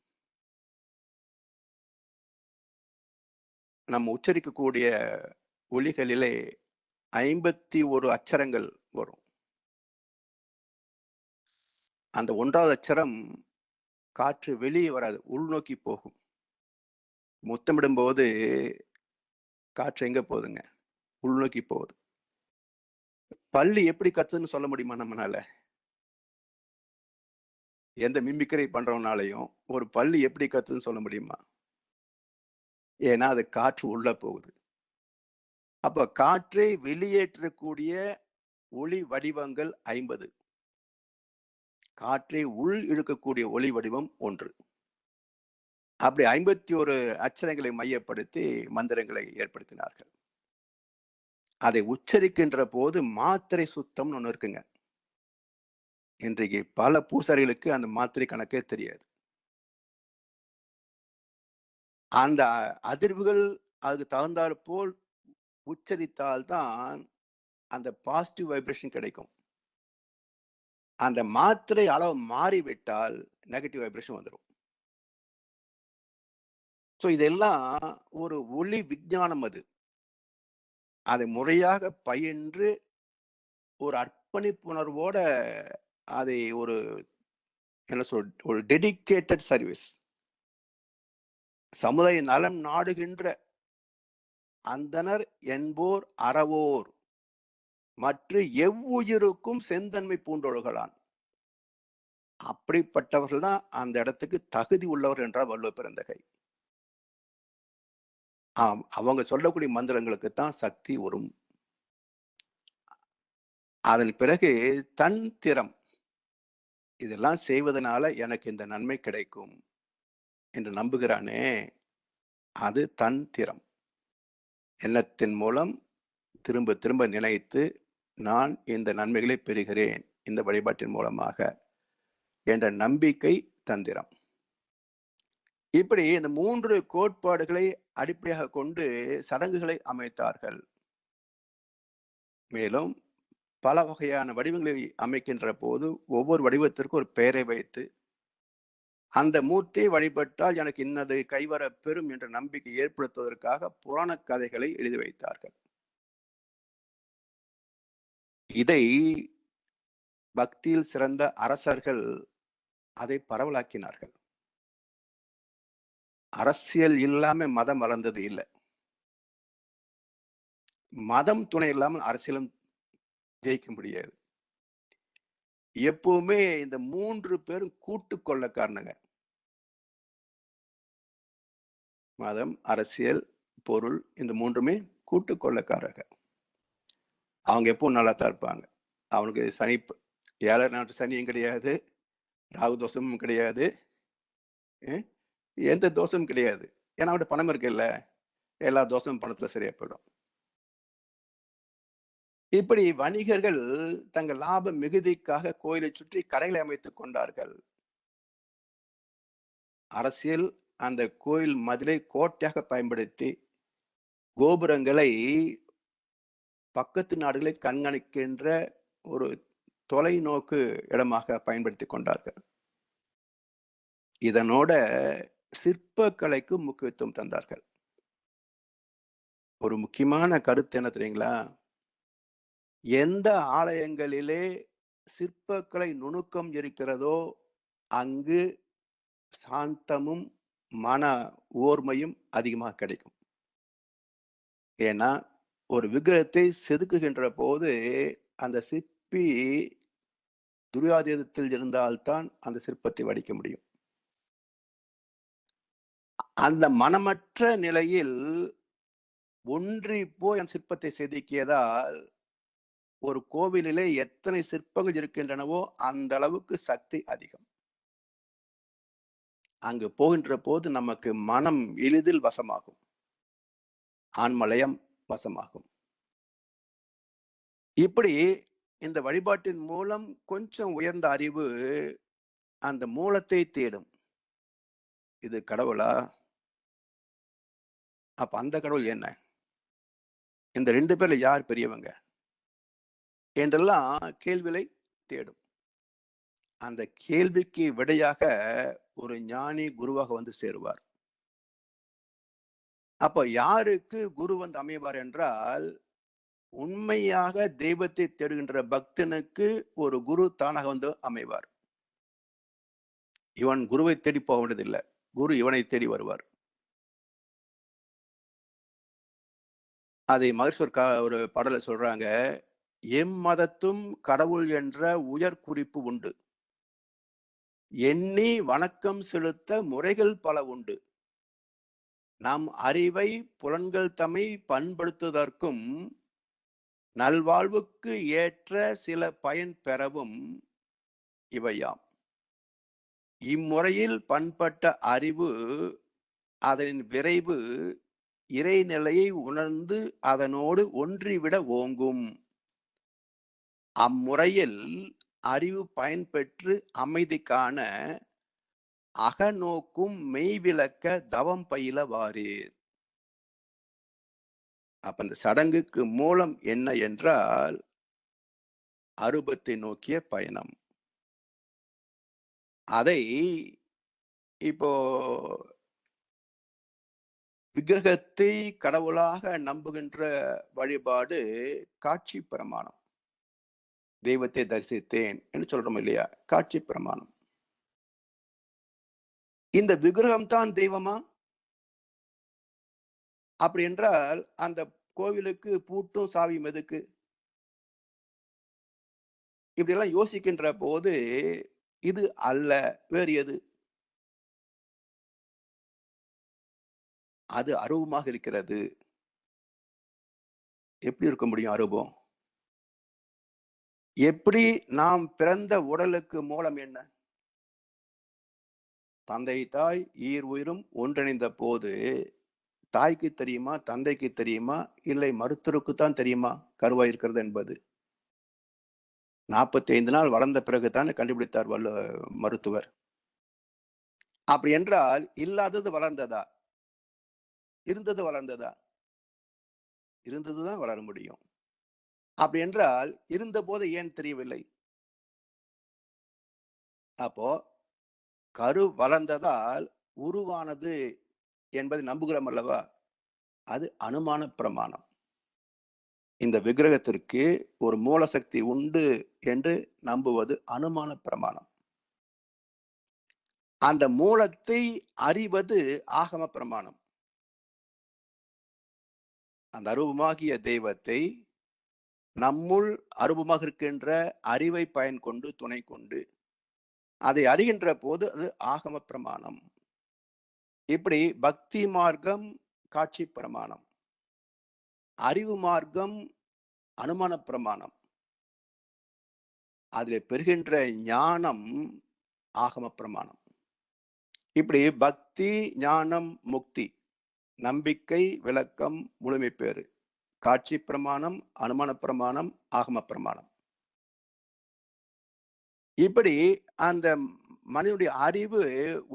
நம்ம உச்சரிக்கக்கூடிய ஒலிகளிலே 51 அச்சரங்கள் வரும். அந்த 1வது அச்சரம் காற்று வெளியே வராது. உள்நோக்கி போகும். முத்தமிடும்போது காற்று எங்க போகுதுங்க? உள்நோக்கி போகுது. பல்லு எப்படி கத்துதுன்னு சொல்ல முடியுமா நம்மனால? எந்த மிமிக்ரி பண்றவனாலயும் ஒரு பல்லு எப்படி கத்துதுன்னு சொல்ல முடியுமா? ஏன்னா அது காற்று உள்ள போகுது. அப்ப காற்றை வெளியேற்றக்கூடிய ஒளி வடிவங்கள் 50. காற்றை உள் இழுக்கக்கூடிய ஒளி வடிவம் 1. அப்படி 51 அச்சரங்களை மையப்படுத்தி மந்திரங்களை ஏற்படுத்தினார்கள். அதை உச்சரிக்கின்ற போது மாத்திரை சுத்தம்னு ஒண்ணு இருக்குங்க. இன்றைக்கு பல பூசாரிகளுக்கு அந்த மாத்திரை கணக்கே தெரியாது. அந்த அதிர்வுகள் அதுக்கு தகுந்தாற் போல் உச்சரித்தால்தான் அந்த பாசிட்டிவ் வைப்ரேஷன் கிடைக்கும். அந்த மாத்திரை அளவு மாறிவிட்டால் நெகட்டிவ் வைப்ரேஷன் வந்துரும். இதெல்லாம் ஒரு ஒளி விஞ்ஞானம் அது. அதை முறையாக பயின்று ஒரு அர்ப்பணிப்புணர்வோட அதை ஒரு ஒரு டெடிகேட்டட் சர்வீஸ். சமுதாய நலம் நாடுகின்ற அந்தணர் என்போர் அறவோர் மற்ற எவ்வுயிருக்கும் செந்தன்மை பூண்டொழுகலான். அப்படிப்பட்டவர்கள் தான் அந்த இடத்துக்கு தகுதி உள்ளவர் என்றார் வள்ளுவ பெருந்தகை. அவங்க சொல்லக்கூடிய மந்திரங்களுக்கு தான் சக்தி வரும். அதன் பிறகு தன் திறம், இதெல்லாம் செய்வதனால எனக்கு இந்த நன்மை கிடைக்கும் என்று நம்புகிறானே, அது தன் திறம். எண்ணத்தின் மூலம் திரும்ப திரும்ப நினைத்து நான் இந்த நன்மைகளை பெறுகிறேன் இந்த வழிபாட்டின் மூலமாக என்ற நம்பிக்கை தந்திரம். இப்படி இந்த 3 கோட்பாடுகளை அடிப்படையாக கொண்டு சடங்குகளை அமைத்தார்கள். மேலும் பல வகையான வடிவங்களை அமைக்கின்ற போது ஒவ்வொரு வடிவத்திற்கும் ஒரு பெயரை வைத்து அந்த மூர்த்தியை வழிபட்டால் எனக்கு இன்னது கைவர பெறும் என்ற நம்பிக்கை ஏற்படுத்துவதற்காக புராண கதைகளை எழுதி வைத்தார்கள். இதை பக்தியில் சிறந்த அரசர்கள் அதை பரவலாக்கினார்கள். அரசியல் இல்லாம மதம் வளர்ந்தது இல்லை. மதம் துணை இல்லாமல் அரசியலும் ஜெயிக்க முடியாது. எப்பவுமே இந்த 3 பேரும் கூட்டு கொள்ளக்காரனுங்க. மதம், அரசியல், பொருள் இந்த 3மே கூட்டு கொள்ளக்காரர்கள். அவங்க எப்பவும் நல்லா தான் இருப்பாங்க. அவனுக்கு சனி 7 நாட்டு சனியும் கிடையாது, ராகு தோஷமும் கிடையாது, எந்த தோஷமும் கிடையாது. ஏன்னா அவன்கிட்ட பணம் இருக்குல்ல, எல்லா தோஷமும் பணத்துல சரியா போயிடும். இப்படி வணிகர்கள் தங்கள் லாப மிகுதிக்காக கோயிலை சுற்றி கடைகளை அமைத்துக் கொண்டார்கள். அரசியல் அந்த கோயில் மதிலை கோட்டையாக பயன்படுத்தி கோபுரங்களை பக்கத்து நாடுகளை கண்காணிக்கின்ற ஒரு தொலைநோக்கு இடமாக பயன்படுத்தி கொண்டார்கள். இதனோட சிற்பக்கலைக்கு முக்கியத்துவம் தந்தார்கள். ஒரு முக்கியமான கருத்து என்ன தெரியுங்களா? எந்த ஆலயங்களிலே சிற்பக்கலை நுணுக்கம் இருக்கிறதோ அங்கு சாந்தமும் மன ஓர்மையும் அதிகமாக கிடைக்கும். ஏன்னா ஒரு விக்கிரகத்தை செதுக்குகின்ற போது அந்த சிற்பி துரியாதீதத்தில் இருந்தால்தான் அந்த சிற்பத்தை வடிக்க முடியும். அந்த மனமற்ற நிலையில் ஒன்றி போய் அந்த சிற்பத்தை செதுக்கியதால் ஒரு கோவிலிலே எத்தனை சிற்பங்கள் இருக்கின்றனவோ அந்த அளவுக்கு சக்தி அதிகம். அங்கு போகின்ற போது நமக்கு மனம் எளிதில் வசமாகும். ஆன்மலயம் வசமாகும். இப்படி இந்த வழிபாட்டின் மூலம் கொஞ்சம் உயர்ந்த அறிவு அந்த மூலத்தை தேடும். இது கடவுளா? அப்ப அந்த கடவுள் என்ன? இந்த 2 பேர்ல யார் பெரியவங்க? என்றெல்லாம் கேள்விகளை தேடும். அந்த கேள்விக்கு விடையாக ஒரு ஞானி குருவாக வந்து சேருவார். அப்ப யாருக்கு குரு வந்து அமைவார் என்றால், உண்மையாக தெய்வத்தை தேடுகின்ற பக்தனுக்கு ஒரு குரு தானாக வந்து அமைவார். இவன் குருவை தேடி போக வேண்டியதில்லை. குரு இவனை தேடி வருவார். அதை மகர்ஷி ஒரு பாடல சொல்றாங்க. எம்மதத்தும் கடவுள் என்ற உயர் குறிப்பு உண்டு. எண்ணி வணக்கம் செலுத்த முறைகள் பல உண்டு. நம் அறிவை புலன்கள் தம்மை பண்படுத்துவதற்கும் நல்வாழ்வுக்கு ஏற்ற சில பயன் பெறவும் இவையாம். இம்முறையில் பண்பட்ட அறிவு அதனின் விரைவு இறைநிலையை உணர்ந்து அதனோடு ஒன்றிவிட ஓங்கும். அம்முறையில் அறிவு பயன்பெற்று அமைதி காண அகநோக்கும் மெய்விளக்க தவம் பயில வாரீர். அப்ப இந்த சடங்குக்கு மூலம் என்ன என்றால் அரூபத்தை நோக்கிய பயணம். அதை இப்போ விக்கிரகத்தை கடவுளாக நம்புகின்ற வழிபாடு காட்சி பிரமாணம். தெய்வத்தை தரிசித்தேன் என்று சொல்றோம் இல்லையா? காட்சி பிரமாணம். இந்த விக்கிரகம் தான் தெய்வமா? அப்படி என்றால் அந்த கோவிலுக்கு பூட்டும் சாவியும் எதுக்கு? இப்படி எல்லாம் யோசிக்கின்ற போது இது அல்ல, வேறு எது? அது அரூபமாக இருக்கிறது. எப்படி இருக்க முடியும் அரூபம்? எப்படி நாம் பிறந்த உடலுக்கு மூலம் என்ன? தந்தை தாய் ஈர் உயிரும் ஒன்றிணைந்த போது தாய்க்கு தெரியுமா, தந்தைக்கு தெரியுமா, இல்லை மருத்துவருக்குத்தான் தெரியுமா கருவாய் இருக்கிறது என்பது? 45 நாள் வளர்ந்த பிறகுதான் கண்டுபிடித்தார் மருத்துவர். அப்படி என்றால் இல்லாதது வளர்ந்ததா? இருந்தது வளர்ந்ததா? இருந்ததுதான் வளர முடியும். அப்படி என்றால் இருந்த போது ஏன் தெரியவில்லை? அப்போ கரு வளர்ந்ததால் உருவானது என்பதை நம்புகிறோம் அல்லவா? அது அனுமான பிரமாணம். இந்த விக்கிரகத்திற்கு ஒரு மூலசக்தி உண்டு என்று நம்புவது அனுமான பிரமாணம். அந்த மூலத்தை அறிவது ஆகம பிரமாணம். அந்த அரூபமாகிய தெய்வத்தை நம்முள் அரூபமாக இருக்கின்ற அறிவை பயன் கொண்டு துணை கொண்டு அதை அறிகின்ற போது அது ஆகம பிரமாணம். இப்படி பக்தி மார்க்கம் காட்சி பிரமாணம், அறிவு மார்க்கம் அனுமான பிரமாணம், அதில் பெறுகின்ற ஞானம் ஆகம பிரமாணம். இப்படி பக்தி ஞானம் முக்தி நம்பிக்கை விளக்கம் முழுமை பேறு காட்சி பிரமாணம் அனுமான பிரமாணம் ஆகம பிரமாணம். இப்படி அந்த மனிதனுடைய அறிவு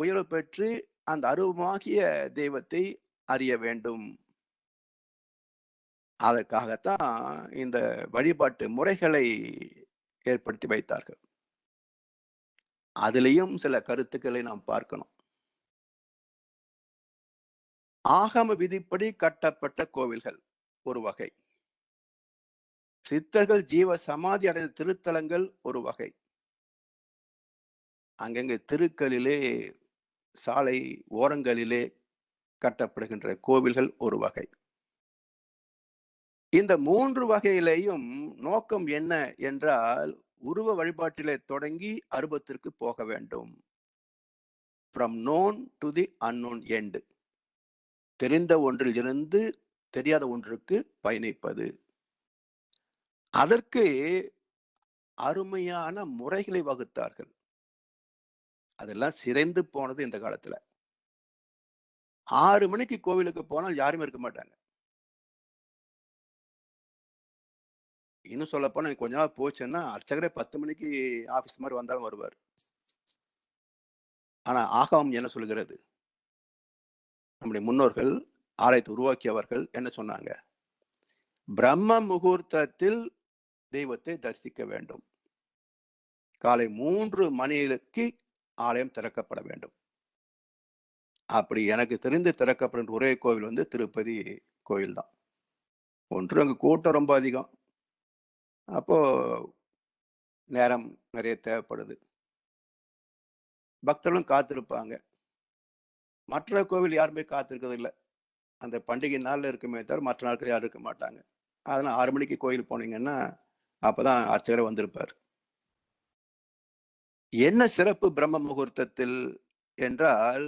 உயர்வு பெற்று அந்த அருவமாகிய தெய்வத்தை அறிய வேண்டும். அதற்காகத்தான் இந்த வழிபாட்டு முறைகளை ஏற்படுத்தி வைத்தார்கள். அதிலையும் சில கருத்துக்களை நாம் பார்க்கணும். ஆகம விதிப்படி கட்டப்பட்ட கோவில்கள் ஒரு வகை, சித்தர்கள் ஜீவ சமாதி அடைந்த திருத்தலங்கள் ஒரு வகை, அங்கங்கே தெருக்களிலே சாலை ஓரங்களிலே கட்டப்படுகின்ற கோவில்கள் ஒரு வகை. இந்த 3 வகையிலேயும் நோக்கம் என்ன என்றால் உருவ வழிபாட்டிலே தொடங்கி அருபத்திற்கு போக வேண்டும். From known to the unknown end. தெரிந்த ஒன்றில் இருந்து தெரியாத ஒன்றுக்கு பயணிப்பது. அதற்கு அருமையான முறைகளை வகுத்தார்கள். அதெல்லாம் சிதைந்து போனது இந்த காலத்துல. 6 மணிக்கு கோவிலுக்கு போனால் யாருமே இருக்க மாட்டாங்க. இன்னும் சொல்லப்போனா கொஞ்ச நாள் போச்சுன்னா, அர்ச்சகரே 10 மணிக்கு ஆஃபீஸ் மாரி வந்தாலும் வருவாரு. ஆனா ஆகமம் என்ன சொல்கிறது? நம்முடைய முன்னோர்கள், ஆலயத்தை உருவாக்கியவர்கள் என்ன சொன்னாங்க? பிரம்ம முகூர்த்தத்தில் தெய்வத்தை தரிசிக்க வேண்டும். காலை 3 மணிக்கு ஆலயம் திறக்கப்பட வேண்டும். அப்படி எனக்கு தெரிந்து திறக்கப்படும் ஒரே கோவில் வந்து திருப்பதி கோயில் தான். ஒன்று அங்க கூட்டம் ரொம்ப அதிகம். அப்போ நேரம் நிறைய தேவைப்படுது. பக்தர்களும் காத்திருப்பாங்க. மற்ற கோவில் யாருமே காத்திருக்கிறது இல்ல. அந்த பண்டிகை நாள்ல இருக்குமே தவிர மற்ற நாட்கள் யாரும் இருக்க மாட்டாங்க. அதனால 6 மணிக்கு கோயில் போனீங்கன்னா, அப்பதான் அர்ச்சகரே வந்திருப்பார். என்ன சிறப்பு பிரம்ம முகூர்த்தத்தில் என்றால்,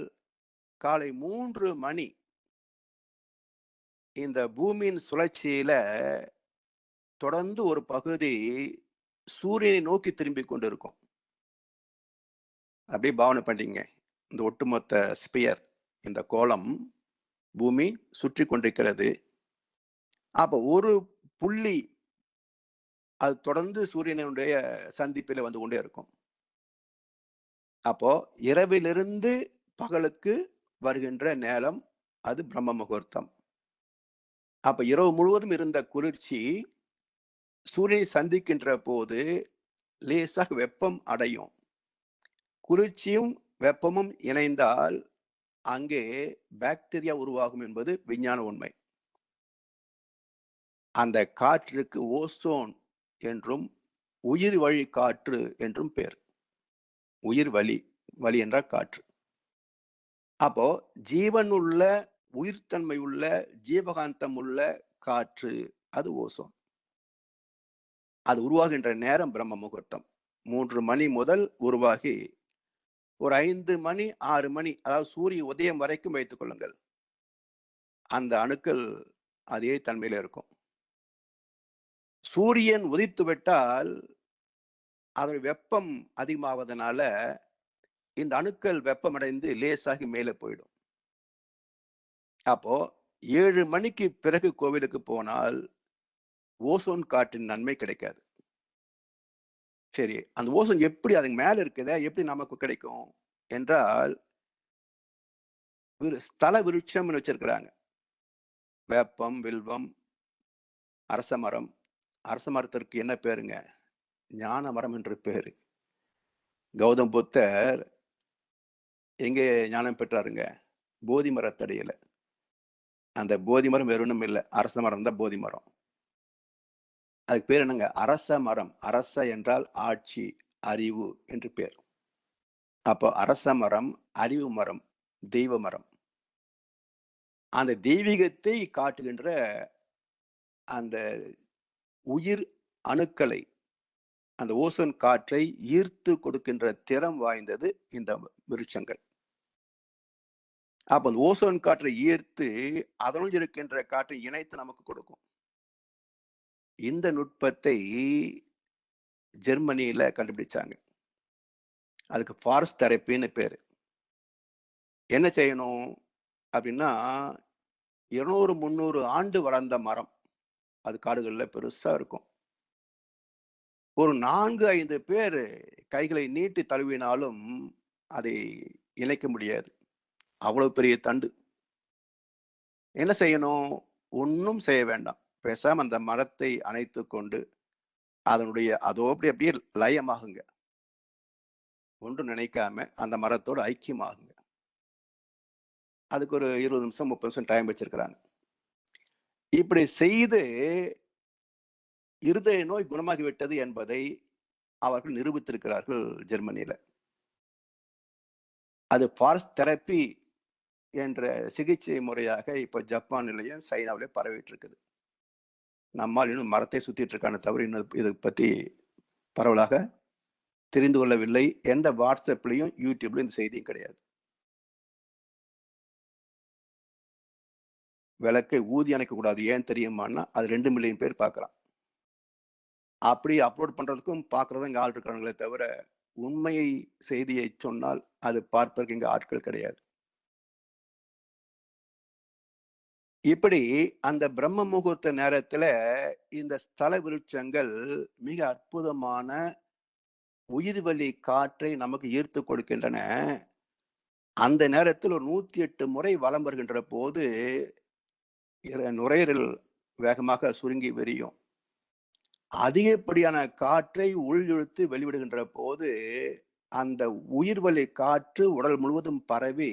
காலை 3 மணி இந்த பூமியின் சுழற்சியில தொடர்ந்து ஒரு பகுதி சூரியனை நோக்கி திரும்பிக் கொண்டிருக்கும். அப்படியே பாவனை பண்ணிக்கங்க. இந்த ஒட்டுமொத்த ஸ்பியர், இந்த கோளம் பூமி சுற்றி கொண்டிருக்கிறது. அப்ப ஒரு புள்ளி அது தொடர்ந்து சூரியனுடைய சந்திப்பில வந்து கொண்டே இருக்கும். அப்போ இரவிலிருந்து பகலுக்கு வருகின்ற நேரம் அது பிரம்ம முகூர்த்தம். அப்ப இரவு முழுவதும் இருந்த குளிர்ச்சி சூரியனை சந்திக்கின்ற போது லேசாக வெப்பம் அடையும். குளிர்ச்சியும் வெப்பமும் இணைந்தால் அங்கே பாக்டீரியா உருவாகும் என்பது விஞ்ஞான உண்மை. அந்த காற்றுக்கு ஓசோன் என்றும் உயிர் வழி காற்று என்றும் பேர். உயிர் வழி, வழி என்றால் காற்று. அப்போ ஜீவன் உள்ள, உயிர்த்தன்மை உள்ள, ஜீவகாந்தம் உள்ள காற்று அது ஓசோன். அது உருவாகின்ற நேரம் பிரம்ம முகூர்த்தம். 3 மணி முதல் உருவாகி ஒரு 5 மணி, 6 மணி, அதாவது சூரிய உதயம் வரைக்கும் வைத்துக் கொள்ளுங்கள். அந்த அணுக்கள் அதே தன்மையில இருக்கும். சூரியன் உதித்து விட்டால் அதன் வெப்பம் அதிகமாவதனால இந்த அணுக்கள் வெப்பமடைந்து லேசாகி மேலே போயிடும். அப்போ 7 மணிக்கு பிறகு கோவிலுக்கு போனால் ஓசோன் காற்றின் நன்மை கிடைக்காது. சரி, அந்த ஓசோன் எப்படி அதுக்கு மேல இருக்குதே, எப்படி நமக்கு கிடைக்கும் என்றால், ஸ்தல விருட்சம்னு வச்சிருக்கிறாங்க. வேப்பம், வில்வம், அரச மரம். அரச மரத்திற்கு என்ன பேருங்க? ஞான மரம் என்று பேரு. கௌதம் புத்தர் எங்கே ஞானம் பெற்றாருங்க? போதி மரத்தடியில. அந்த போதி மரம் வேற ஒண்ணும் இல்ல. அரச மரம் தான் போதி மரம். அதுக்கு பேர் என்னங்க? அரச மரம். அரச என்றால் ஆட்சி, அறிவு என்று பேர். அப்போ அரச மரம், அறிவு மரம், தெய்வ மரம். அந்த தெய்வீகத்தை காட்டுகின்ற அந்த உயிர் அணுக்களை, அந்த ஓசோன் காற்றை ஈர்த்து கொடுக்கின்ற திறம் வாய்ந்தது இந்த விருட்சங்கள். அப்ப அந்த ஓசோன் காற்றை ஈர்த்து அதனுள் இருக்கின்ற காற்றை இணைத்து நமக்கு கொடுக்கும். இந்த நுட்பத்தை ஜெர்மனியில கண்டுபிடிச்சாங்க. அதுக்கு ஃபாரஸ்ட் தெரப்பின்னு பேரு. என்ன செய்யணும் அப்படின்னா, 200, 300 ஆண்டு வளர்ந்த மரம். அது காடுகள்ல பெருசா இருக்கும். ஒரு 4, 5 பேரு கைகளை நீட்டி தழுவினாலும் அதை இணைக்க முடியாது. அவ்வளவு பெரிய தண்டு. என்ன செய்யணும்? ஒண்ணும் செய்ய வேண்டாம். பேசாம அந்த மரத்தை அணைத்துக் கொண்டு, அதனுடைய அதோட அப்படியே லயமாகுங்க. ஒன்றும் நினைக்காம அந்த மரத்தோடு ஐக்கியமாகுங்க. அதுக்கு ஒரு 20 நிமிஷம், 30 நிமிஷம் டைம் வச்சிருக்கிறாங்க. இப்படி செய்து இருதய நோய் குணமாகிவிட்டது என்பதை அவர்கள் நிரூபித்திருக்கிறார்கள் ஜெர்மனியில. அது ஃபாரஸ்ட் தெரப்பி என்ற சிகிச்சை முறையாக இப்ப ஜப்பான்லயும், சைனாவிலயும் பரவிட்டு இருக்குது. நம்மால் இன்னும் மரத்தை சுத்திட்டு இருக்கானே தவிர இன்னும் இதை பத்தி பரவலாக தெரிந்து கொள்ளவில்லை. எந்த வாட்ஸ்அப்லயும், யூடியூப்லயும் இந்த செய்தியும் கிடையாது. விளக்கை ஊதி அணைக்கக்கூடாது. ஏன் தெரியுமான்னா, அது 2 மில்லியன் பேர் பார்க்குறான். அப்படி அப்லோட் பண்றதுக்கும் பார்க்குறதும் இங்க ஆள் இருக்கிறாங்களே தவிர, உண்மையை செய்தியை சொன்னால் அது பார்ப்பதற்கு இங்க ஆட்கள் கிடையாது. இப்படி அந்த பிரம்ம முகூர்த்த நேரத்துல இந்த ஸ்தல விருட்சங்கள் மிக அற்புதமான உயிர்வழி காற்றை நமக்கு ஈர்த்து கொடுக்கின்றன. அந்த நேரத்தில் ஒரு 108 முறை வலம் வருகின்ற போது நுரையீரல் வேகமாக சுருங்கி விரியும். அதிகப்படியான காற்றை உள் இழுத்து வெளிவிடுகின்ற போது அந்த உயிர்வழி காற்று உடல் முழுவதும் பரவி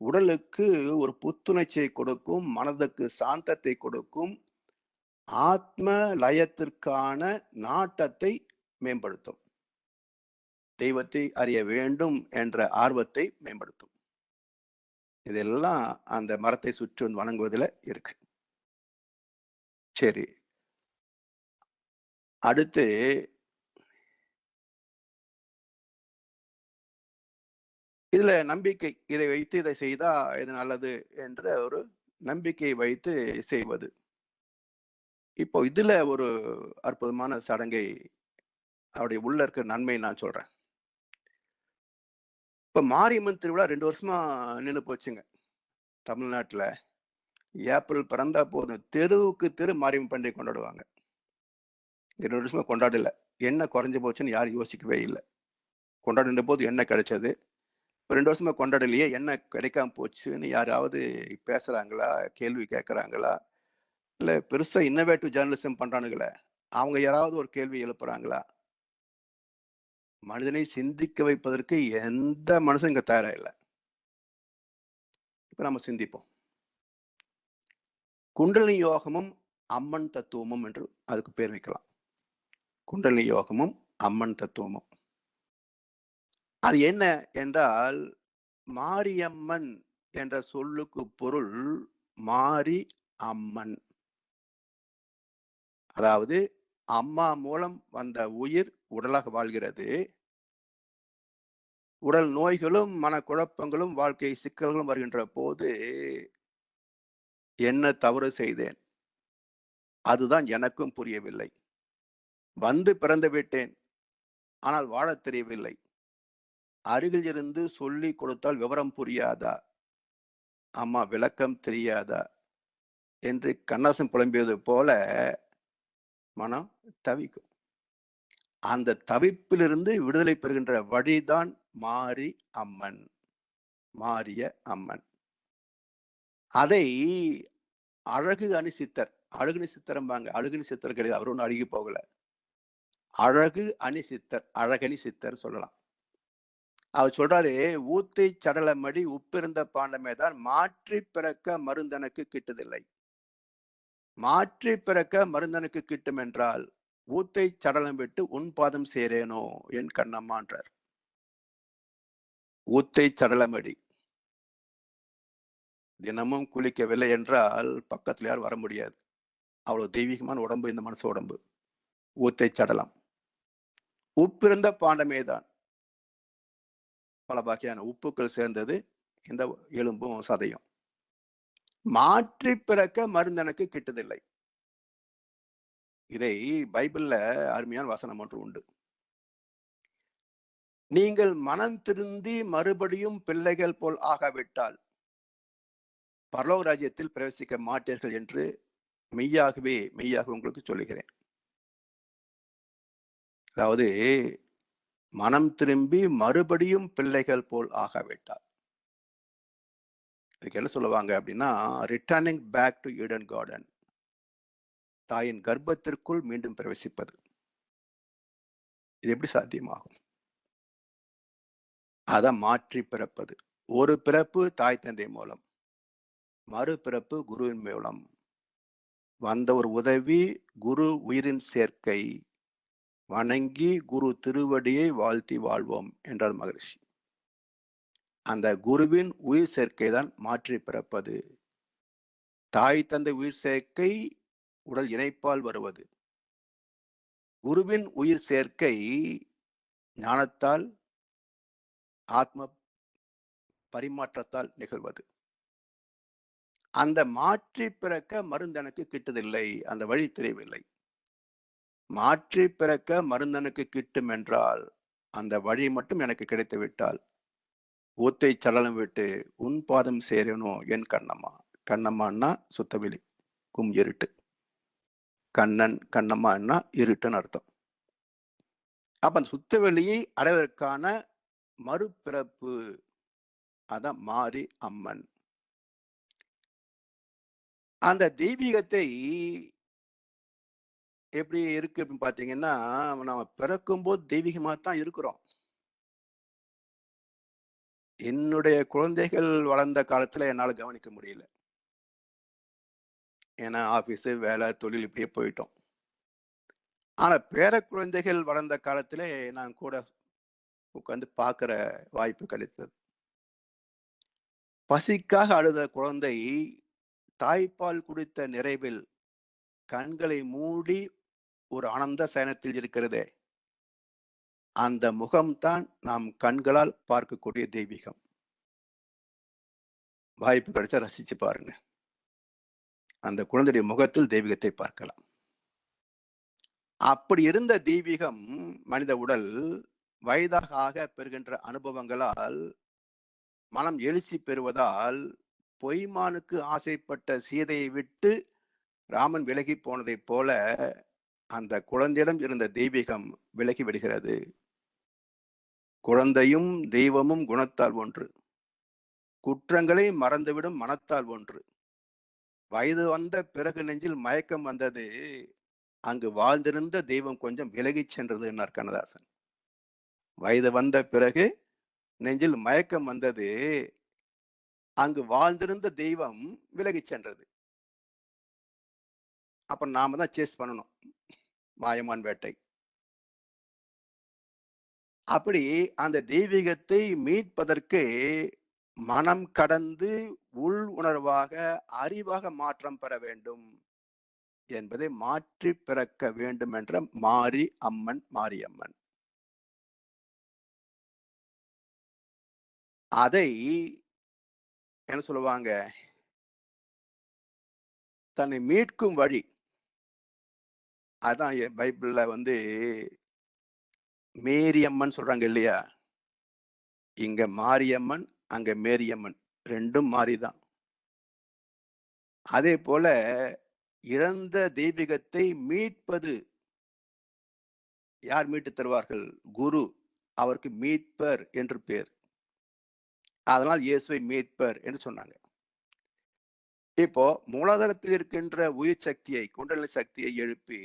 உடலுக்கு ஒரு புத்துணர்ச்சியை கொடுக்கும், மனதுக்கு சாந்தத்தை கொடுக்கும், ஆத்ம லயத்திற்கான நாட்டத்தை மேம்படுத்தும், தெய்வத்தை அறிய வேண்டும் என்ற ஆர்வத்தை மேம்படுத்தும். இதெல்லாம் அந்த மரத்தை சுற்றி வணங்குவதில் இருக்கு. சரி, அடுத்து இதுல நம்பிக்கை, இதை வைத்து இதை செய்தா இது நல்லது என்ற ஒரு நம்பிக்கையை வைத்து செய்வது. இப்போ இதுல ஒரு அற்புதமான சடங்கை, அவருடைய உள்ள இருக்கிற நன்மை நான் சொல்றேன். இப்ப மாரியம்மன் திருவிழா 2 வருஷமா நின்று போச்சுங்க தமிழ்நாட்டுல. ஏப்ரல் பிறந்தா போதும் தெருவுக்கு தெரு மாரியம்மன் பண்டிகை கொண்டாடுவாங்க. 2 வருஷமா கொண்டாடல. என்ன குறைஞ்சு போச்சுன்னு யாரும் யோசிக்கவே இல்லை. கொண்டாடுன்ற போது என்ன கிடைச்சது, 2 வருஷமா கொண்டாடலையே என்ன கிடைக்காம போச்சுன்னு யாராவது பேசுறாங்களா, கேள்வி கேட்கறாங்களா? இல்ல பெருசா இன்னோவேட்டிவ் ஜேர்னலிசம் பண்றானுங்களே, அவங்க யாராவது ஒரு கேள்வி எழுப்புறாங்களா? மனிதனை சிந்திக்க வைப்பதற்கு எந்த மனுஷன் இங்க தயாரா இல்லை. இப்ப நம்ம சிந்திப்போம். குண்டலினி யோகமும் அம்மன் தத்துவமும் என்று அதுக்கு பேர் வைக்கலாம். குண்டலினி யோகமும் அம்மன் தத்துவமும் அது என்ன என்றால், மாரியம்மன் என்ற சொல்லுக்கு பொருள் மாரி அம்மன். அதாவது அம்மா மூலம் வந்த உயிர் உடலாக வாழ்கிறது. உடல் நோய்களும் மனக்குழப்பங்களும் வாழ்க்கை சிக்கல்களும் வருகின்ற போது என்ன தவறு செய்தேன், அதுதான் எனக்கும் புரியவில்லை. வந்து பிறந்து விட்டேன், ஆனால் வாழத் தெரியவில்லை. அருகில் இருந்து சொல்லி கொடுத்தால் விவரம் புரியாதா, அம்மா விளக்கம் தெரியாதா என்று கண்ணாசன் புலம்பியது போல மனம் தவிக்கும். அந்த தவிப்பிலிருந்து விடுதலை பெறுகின்ற வழிதான் மாரி அம்மன், மாரிய அம்மன். அதை அழகு அணி சித்தர், அழகுனி சித்தரம்பாங்க. அழகுனி சித்தர் கிடையாது, அவர் ஒன்றும் அழுகி போகல. அழகு அணி சித்தர், அழகணி சித்தர் சொல்லலாம். அவர் சொல்றாரு, ஊத்தை சடலமடி உப்பிருந்த பாண்டமே தான் மாற்றி பிறக்க மருந்தனுக்கு கிட்டுதில்லை. மாற்றி பிறக்க மருந்தனுக்கு கிட்டும் என்றால் ஊத்தை சடலம் விட்டு உன் பாதம் சேரேனோ என் கண்ணம்மான்றார். ஊத்தை சடலமடி, தினமும் குளிக்கவில்லை என்றால் பக்கத்துல யாரும் வர முடியாது. அவ்வளவு தெய்வீகமான உடம்பு இந்த மனசு உடம்பு. ஊத்தை சடலம், உப்பிருந்த பாண்டமே தான். பல வகையான உப்புக்கள் சேர்ந்தது இந்த எலும்பும் சதையும். மாற்றி பிறக்க மருந்தனுக்கு கிட்டதில்லை. இதை பைபிள்ல அருமையான வசனம் ஒன்று உண்டு. நீங்கள் மனம் திருந்தி மறுபடியும் பிள்ளைகள் போல் ஆகாவிட்டால் பரலோக ராஜ்யத்தில் பிரவேசிக்க மாட்டீர்கள் என்று மெய்யாகவே மெய்யாக உங்களுக்கு சொல்லுகிறேன். அதாவது மனம் திரும்பி மறுபடியும் பிள்ளைகள் போல் ஆகாவிட்டால், இதுக்கு என்ன சொல்லுவாங்க அப்படின்னா, returning back to Eden garden, தாயின் கர்ப்பத்திற்குள் மீண்டும் பிரவேசிப்பது. இது எப்படி சாத்தியமாகும்? அதான் மாற்றி பிறப்பது. ஒரு பிறப்பு தாய் தந்தை மூலம், மறுபிறப்பு குருவின் மூலம் வந்த ஒரு உதவி, குரு உயிரின் சேர்க்கை. வணங்கி குரு திருவடியை வாழ்த்தி வாழ்வோம் என்றார் மகரிஷி. அந்த குருவின் உயிர் சேர்க்கை தான் மாற்றி பிறப்பது. தாய் தந்தை உயிர் சேர்க்கை உடல் இணைப்பால் வருவது. குருவின் உயிர் சேர்க்கை ஞானத்தால் ஆத்ம பரிமாற்றத்தால் நிகழ்வது. அந்த மாற்றி பிறக்க மருந்தனுக்கு கிட்டதில்லை, அந்த வழி தெரியவில்லை. மாற்றி பிறக்க மருந்தனுக்கு கிட்டும் என்றால் அந்த வழி மட்டும் எனக்கு கிடைத்து விட்டால் ஊத்தை சடலம் விட்டு உன் பாதம் சேரனோ என் கண்ணம்மா, கண்ணம்மான்னா சுத்தவெளி, கும் இருட்டு. கண்ணன், கண்ணம்மான்னா இருட்டுன்னு அர்த்தம். அப்ப அந்த சுத்தவெளியை அடைவதற்கான மறுபிறப்பு, அதான் மாரி அம்மன். அந்த தெய்வீகத்தை எப்படி இருக்கு அப்படின்னு பார்த்தீங்கன்னா, நம்ம பிறக்கும்போது தெய்வீகமா தான் இருக்கிறோம். என்னுடைய குழந்தைகள் வளர்ந்த காலத்துல என்னால கவனிக்க முடியல. ஏன்னா ஆஃபீஸு, வேலை, தொழில் இப்படியே போயிட்டோம். ஆனா பேர குழந்தைகள் வளர்ந்த காலத்திலே நான் கூட உட்கார்ந்து பார்க்கிற வாய்ப்பு கிடைத்தது. பசிக்காக அழுத குழந்தை தாய்ப்பால் குடித்த நிறைவில் கண்களை மூடி ஒரு ஆனந்த சயனத்தில் இருக்கிறதே, அந்த முகம்தான் நாம் கண்களால் பார்க்கக்கூடிய தெய்வீகம். வாய்ப்பு கிடைச்சா ரசிச்சு பாருங்க. அந்த குழந்தையுடைய முகத்தில் தெய்வீகத்தை பார்க்கலாம். அப்படி இருந்த தெய்வீகம் மனித உடல் வயதாக ஆக பெறுகின்ற அனுபவங்களால் மனம் எழுச்சி பெறுவதால் பொய்மானுக்கு ஆசைப்பட்ட சீதையை விட்டு ராமன் விலகி போனதைப் போல அந்த குழந்தையிடம் இருந்த தெய்வீகம் விலகி விடுகிறது. குழந்தையும் தெய்வமும் குணத்தால் ஒன்று, குற்றங்களை மறந்துவிடும் மனத்தால் ஒன்று. வயது வந்த பிறகு நெஞ்சில் மயக்கம் வந்தது, அங்கு வாழ்ந்திருந்த தெய்வம் கொஞ்சம் விலகிச் சென்றது என்றார் கண்ணதாசன். வயது வந்த பிறகு நெஞ்சில் மயக்கம் வந்தது, அங்கு வாழ்ந்திருந்த தெய்வம் விலகிச் சென்றது. அப்ப நாம தான் சேஸ் பண்ணணும், மாயமான் வேட்டை. அப்படி அந்த தெய்வீகத்தை மீட்பதற்கு மனம் கடந்து உள் உணர்வாக, அறிவாக மாற்றம் பெற வேண்டும் என்பதை மாற்றி பிறக்க வேண்டும் என்ற மாரி அம்மன், மாரியம்மன். அதை என்ன சொல்லுவாங்க, தன்னை மீட்கும் வழி. அதான் பைபிள்ல மேரியம்மன் சொல்றாங்க இல்லையா? இங்க மாரியம்மன், அங்க மேரியம்மன். 2ம் மாரிதான். அதே போல இழந்த தெய்வீகத்தை மீட்பது யார் மீட்டு தருவார்கள்? குரு. அவருக்கு மீட்பர் என்று பேர். அதனால் இயேசுவை மீட்பர் என்று சொன்னாங்க. இப்போ மூலாதாரத்தில் இருக்கின்ற உயிர் சக்தியை, குண்டலினி சக்தியை எழுப்பி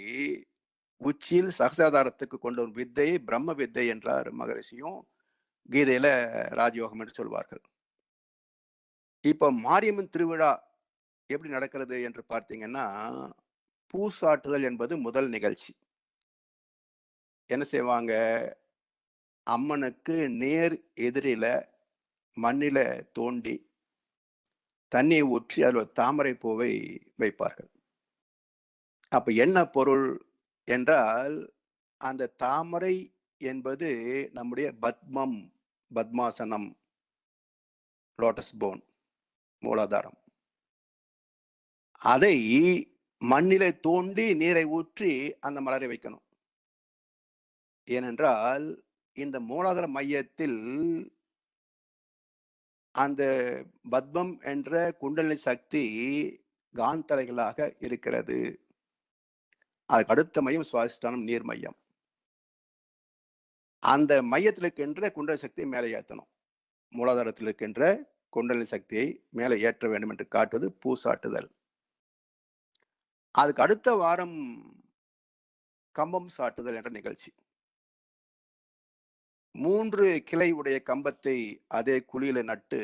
உச்சியில் சகசாதாரத்துக்கு கொண்டு வரும் வித்தையை பிரம்ம வித்தை என்றார் மகரிஷியும், கீதையில ராஜயோகம் என்று சொல்வார்கள். இப்போ மாரியம்மன் திருவிழா எப்படி நடக்கிறது என்று பார்த்தீங்கன்னா, பூசாட்டுதல் என்பது முதல் நிகழ்ச்சி. என்ன செய்வாங்க, அம்மனுக்கு நேர் எதிரில மண்ணில தோண்டி தண்ணியை ஊற்றி அதில் தாமரை பூவை வைப்பார்கள். அப்ப என்ன பொருள் என்றால், அந்த தாமரை என்பது நம்முடைய பத்மம், பத்மாசனம், லோட்டஸ் போன், மூலாதாரம். அதை மண்ணிலே தோண்டி நீரை ஊற்றி அந்த மலரை வைக்கணும். ஏனென்றால் இந்த மூலாதார மையத்தில் அந்த பத்மம் என்ற குண்டலினி சக்தி காந்தலைகளாக இருக்கிறது. அதுக்கு அடுத்த மையம் சுவாதிஷ்டானம், நீர் மையம். அந்த மையத்தில் இருக்கின்ற குண்டலினி சக்தியை மேலே ஏற்றணும். மூலாதாரத்தில் இருக்கின்ற குண்டலினி சக்தியை மேலே ஏற்ற வேண்டும் என்று காட்டுவது பூசாட்டுதல். அதுக்கு அடுத்த வாரம் கம்பம் சாட்டுதல் என்ற நிகழ்ச்சி. 3 கிளை உடைய கம்பத்தை அதே குழியில நட்டு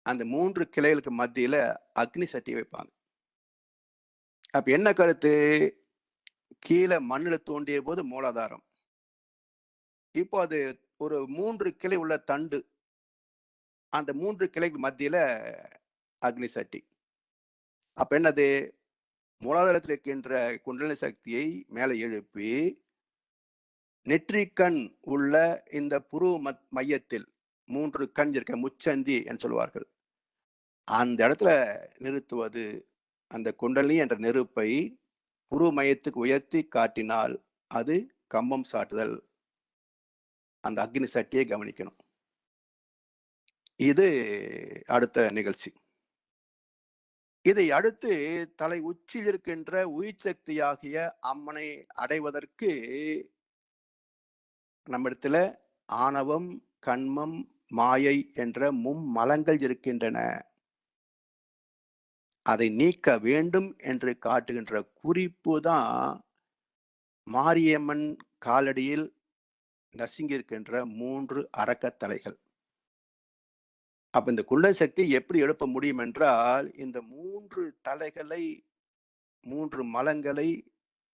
அந்த 3 கிளைகளுக்கு மத்தியில அக்னி சட்டி வைப்பாங்க. அப்ப என்ன கருத்து, கீழே மண்ணில தோண்டிய போது மூலாதாரம், இப்போ அது ஒரு 3 கிளை உள்ள தண்டு, அந்த 3 கிளைக்கு மத்தியில அக்னி சட்டி. அப்ப என்னது, மூலாதாரத்தில் இருக்கின்ற குண்டலினி சக்தியை மேலே எழுப்பி நெற்றிக்கண் உள்ள இந்த புருவ மையத்தில் 3 கண் இருக்க முச்சந்தி என்று சொல்வார்கள், அந்த இடத்துல நிறுத்துவது. அந்த குண்டலினி என்ற நெருப்பை புருவ மையத்துக்கு உயர்த்தி காட்டினால் அது கம்பம் சாட்டுதல். அந்த அக்னி சட்டியை கவனிக்கணும். இது அடுத்த நிகழ்ச்சி. இதை அடுத்து தலை உச்சியில் இருக்கின்ற உயிர் சக்தியாகிய அம்மனை அடைவதற்கு நம்மிடத்துல ஆணவம், கன்மம், மாயை என்ற மும்மலங்கள் இருக்கின்றன. அதை நீக்க வேண்டும் என்று காட்டுகின்ற குறிப்பு தான் மாரியம்மன் காலடியில் நசுங்கியிருக்கின்ற 3 அரக்கத்தலைகள். அப்ப இந்த குண்டல சக்தி எப்படி எழுப்ப முடியும் என்றால், இந்த 3 தலைகளை 3 மலங்களை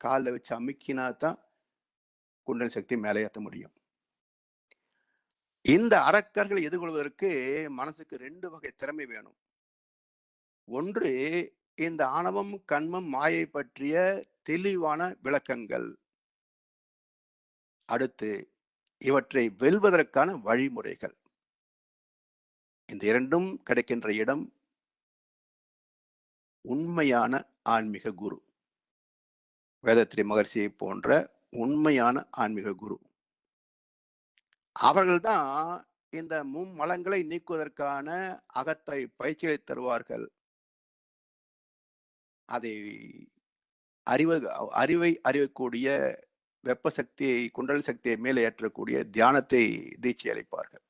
கால்ல வச்சு அமுக்கினா தான் குண்டல சக்தி மேலே ஏத்த முடியும். இந்த அரக்கர்களை எதிர்கொள்வதற்கு மனசுக்கு 2 வகை திறமை வேணும். ஒன்று, இந்த ஆணவம், கன்மம், மாயை பற்றிய தெளிவான விளக்கங்கள். அடுத்து, இவற்றை வெல்வதற்கான வழிமுறைகள். இந்த 2ம் கிடைக்கின்ற இடம் உண்மையான ஆன்மீக குரு. வேதத்ரி மகர்ஷியை போன்ற உண்மையான ஆன்மீக குரு. அவர்கள்தான் இந்த மும்மலங்களை நீக்குவதற்கான அகத்தை பயிற்சிகளை தருவார்கள். அதை அறிவை அறியக்கூடிய வெப்ப சக்தியை, குண்டல் சக்தியை மேலே ஏற்றக்கூடிய தியானத்தை தீட்சை அளிப்பார்கள்.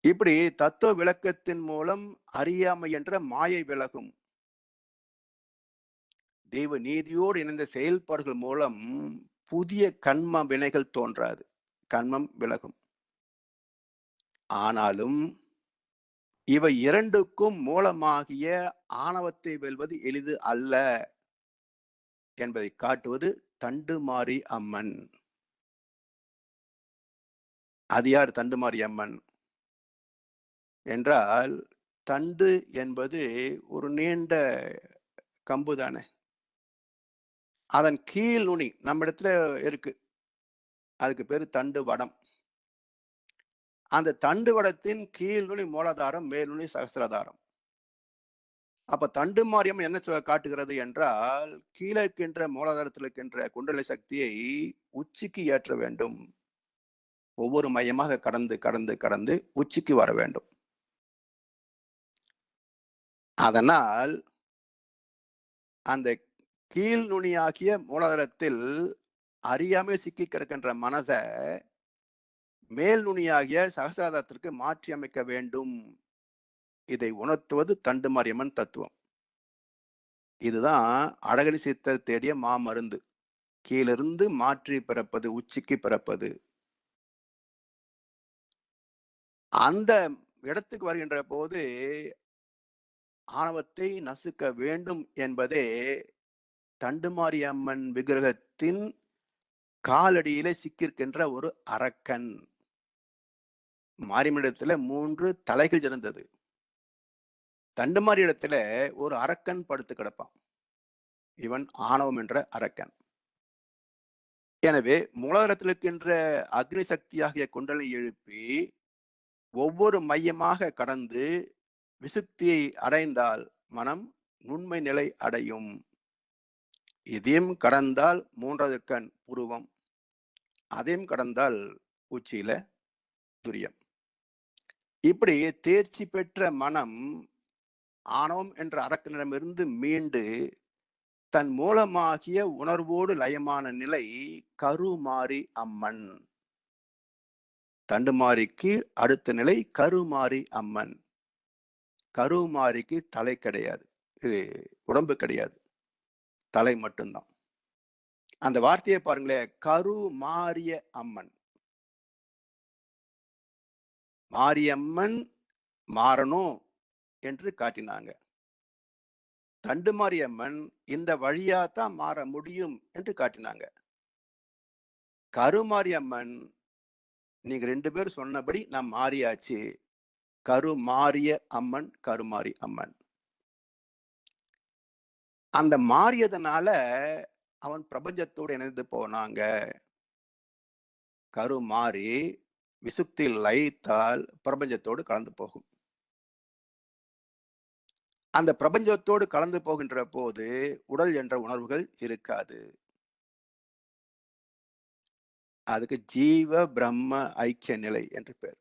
இப்படி தத்துவ விளக்கத்தின் மூலம் அறியாமை என்ற மாயை விலகும். தெய்வ நீதியோடு இணைந்த செயல்பாடுகள் மூலம் புதிய கண்ம வினைகள் தோன்றாது, கண்மம் விலகும். ஆனாலும் இவை இரண்டுக்கும் மூலமாகிய ஆணவத்தை வெல்வது எளிது அல்ல என்பதை காட்டுவது தண்டுமாரி அம்மன். அது யார் தண்டுமாரி அம்மன் என்றால், தண்டு என்பது ஒரு நீண்ட கம்பு தானே. அதன் கீழ் நுனி நம்ம இடத்துல இருக்கு, அதுக்கு பேரு தண்டு வடம். அந்த தண்டு வடத்தின் கீழ் நுனி மூலாதாரம், மேல் நுனி சகசிராதாரம். அப்ப தண்டு மாரியம் என்ன காட்டுகிறது என்றால், கீழே இருக்கின்ற மூலாதாரத்தில் இருக்கின்ற குண்டலை சக்தியை உச்சிக்கு ஏற்ற வேண்டும். ஒவ்வொரு மையமாக கடந்து கடந்து கடந்து உச்சிக்கு வர வேண்டும். அதனால் அந்த கீழ் நுனியாகிய மூலாதாரத்தில் அறியாமல் சிக்கி கிடக்கின்ற மனதை மேல் நுனியாகிய சகசிராதாரத்திற்கு மாற்றி அமைக்க வேண்டும். இதை உணர்த்துவது தண்டுமாரியம்மன் தத்துவம். இதுதான் அழகரி சித்தர் தேடிய மாமருந்து. கீழிருந்து மாற்றி பிறப்பது, உச்சிக்கு பிறப்பது. அந்த இடத்துக்கு வருகின்ற போது ஆணவத்தை நசுக்க வேண்டும் என்பதே தண்டுமாரியம்மன் விக்கிரகத்தின் காலடியிலே சிக்கியிருக்கின்ற ஒரு அரக்கன். மாரியம்மனிடத்துல 3 தலைகள் இருந்தது. தண்டுமாரி இடத்துல ஒரு அரக்கன் படுத்து கிடப்பான். இவன் ஆணவம் என்ற அரக்கன். எனவே மூலாதாரத்தில் இருக்கின்ற அக்னி சக்தியாகிய குண்டலை எழுப்பி ஒவ்வொரு மையமாக கடந்து விசுத்தியை அடைந்தால் மனம் உண்மை நிலை அடையும். இதையும் கடந்தால் 3வது கண் புருவம், அதையும் கடந்தால் உச்சியில துரியம். இப்படி தேர்ச்சி பெற்ற மனம் ஆணவம் என்ற அரக்கனிடமிருந்து மீண்டு தன் மூலமாகிய உணர்வோடு லயமான நிலை கருமாரி அம்மன். தண்டுமாரிக்கு அடுத்த நிலை கருமாரி அம்மன். கருமாரிக்கு தலை கிடையாது, இது உடம்பு கிடையாது, தலை மட்டும்தான். அந்த வார்த்தையை பாருங்களேன், கருமாரிய அம்மன். மாரியம்மன் மாறணும் என்று காட்டினாங்க. தண்டுமாரியம்மன் இந்த வழியாத்தான் மாற முடியும் என்று காட்டினாங்க. கருமாரியம்மன், நீங்க 2 பேரும் சொன்னபடி நான் மாறியாச்சு. கருமாரிய அம்மன், கருமாரி அம்மன். அந்த மாறியதனால அவன் பிரபஞ்சத்தோடு இணைந்து போனாங்க. கருமாறி விசுப்தியில் லயித்தால் பிரபஞ்சத்தோடு கலந்து போகும். அந்த பிரபஞ்சத்தோடு கலந்து போகின்ற போது உடல் என்ற உணர்வுகள் இருக்காது. அதுக்கு ஜீவ பிரம்ம ஐக்கிய நிலை என்று பேர்.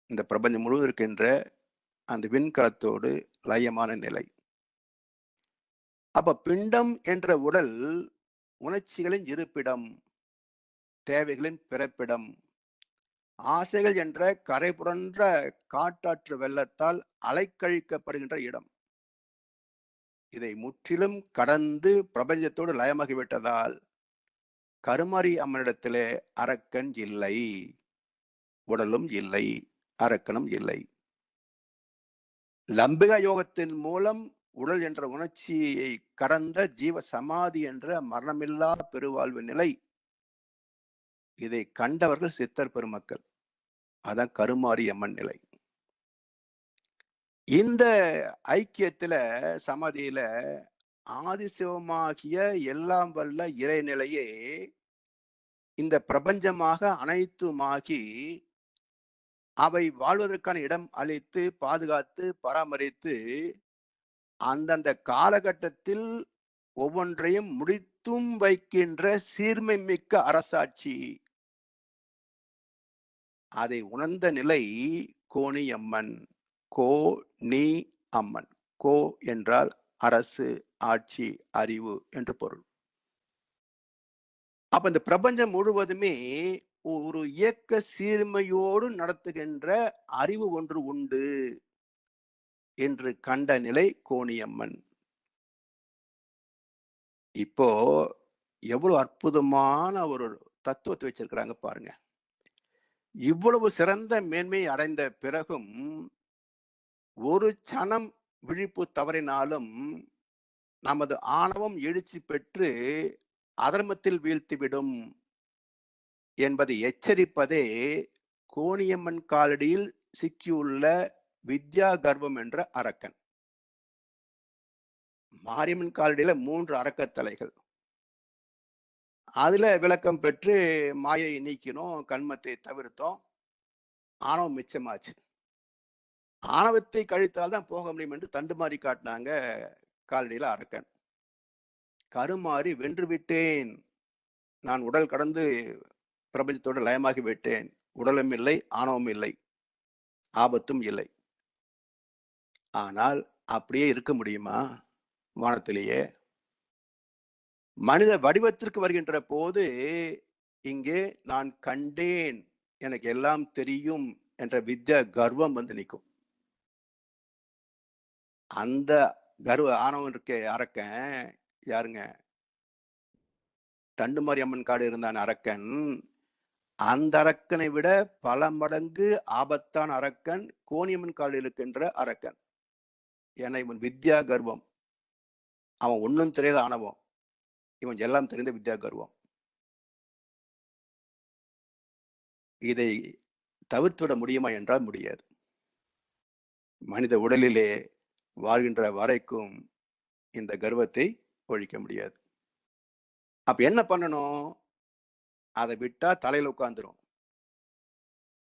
இந்த பிரபஞ்சம் முழுவதும் இருக்கின்ற அந்த விண்கலத்தோடு லயமான நிலை. அப்ப பிண்டம் என்ற உடல் உணர்ச்சிகளின் இருப்பிடம், தேவைகளின் பிறப்பிடம், ஆசைகள் என்ற கரை புரன்ற காட்டாற்று வெள்ளத்தால் அலைக்கழிக்கப்படுகின்ற இடம். இதை முற்றிலும் கடந்து பிரபஞ்சத்தோடு லயமாகிவிட்டதால் கருமாரி அம்மனிடத்திலே அரக்கன் இல்லை, உடலும் இல்லை, அரக்கனும் இல்லை. லம்பிகா யோகத்தின் மூலம் உடல் என்ற உணர்ச்சியை கடந்த ஜீவ சமாதி என்ற மரணமில்லா பெருவாழ்வு நிலை, இதை கண்டவர்கள் சித்தர் பெருமக்கள். அதான் கருமாரி அம்மன் நிலை. இந்த ஐக்கியத்துல சமாதியில ஆதிசிவமாகிய எல்லாம் வல்ல இறைநிலையே இந்த பிரபஞ்சமாக அனைத்துமாகி அவை வாழ்வதற்கான இடம் அளித்து பாதுகாத்து பராமரித்து அந்தந்த காலகட்டத்தில் ஒவ்வொன்றையும் முடித்தும் வைக்கின்ற சீர்மை மிக்க அரசாட்சி. அதை உணர்ந்த நிலை கோணி அம்மன். கோ நீ அம்மன். கோ என்றால் அரசு, ஆட்சி, அறிவு என்று பொருள். அப்ப இந்த பிரபஞ்சம் முழுவதுமே ஒரு இயக்க சீர்மையோடு நடத்துகின்ற அறிவு ஒன்று உண்டு என்று கண்ட நிலை கோணியம்மன். இப்போ எவ்வளவு அற்புதமான ஒரு தத்துவத்தை வச்சிருக்கிறாங்க பாருங்க. இவ்வளவு சிறந்த மேன்மை அடைந்த பிறகும் ஒரு சனம் விழிப்பு தவறினாலும் நமது ஆணவம் எழுச்சி பெற்று அதர்மத்தில் வீழ்த்திவிடும் என்பதை எச்சரிப்பதே கோணியம்மன் காலடியில் சிக்கியுள்ள வித்யா கர்வம் என்ற அரக்கன். மாரியம்மன் காலடியில 3 அரக்கத்தலைகள். அதுல விளக்கம் பெற்று மாயை நீக்கினோம், கண்மத்தை தவிர்த்தோம், ஆணவம் மிச்சமாச்சு. ஆணவத்தை கழித்தால்தான் போக முடியும் என்று தண்டுமாறி காட்டினாங்க காலடியில அரக்கன். கருமாறி வென்று விட்டேன், நான் உடல் கடந்து பிரபஞ்சத்தோடு லயமாகி விட்டேன், உடலும் இல்லை, ஆணவம் இல்லை, ஆபத்தும் இல்லை. ஆனால் அப்படியே இருக்க முடியுமா வானத்திலேயே? மனித வடிவத்திற்கு வருகின்ற போது இங்கே நான் கண்டேன், எனக்கு எல்லாம் தெரியும் என்ற வித்யா கர்வம் வந்து நிற்கும். அந்த கர்வ ஆணவம் இருக்க அரக்கன் யாருங்க? தண்டுமாரி அம்மன் காடு இருந்தான் அரக்கன். அந்த அரக்கனை விட பல மடங்கு ஆபத்தான அரக்கன் கோணியம்மன் காடு இருக்கின்ற அரக்கன். ஏன்னா இவன் வித்யா கர்வம், அவன் ஒன்னும் தெரியாத ஆணவம், இவன் எல்லாம் தெரிந்த வித்யா கர்வம். இதை தவிர்த்துவிட முடியுமா என்றால் முடியாது. மனித உடலிலே வாழ்கின்ற வரைக்கும் இந்த கர்வத்தை ஒழிக்க முடியாது. அப்ப என்ன பண்ணணும்? அதை விட்டா தலையில உட்கார்ந்துரும்.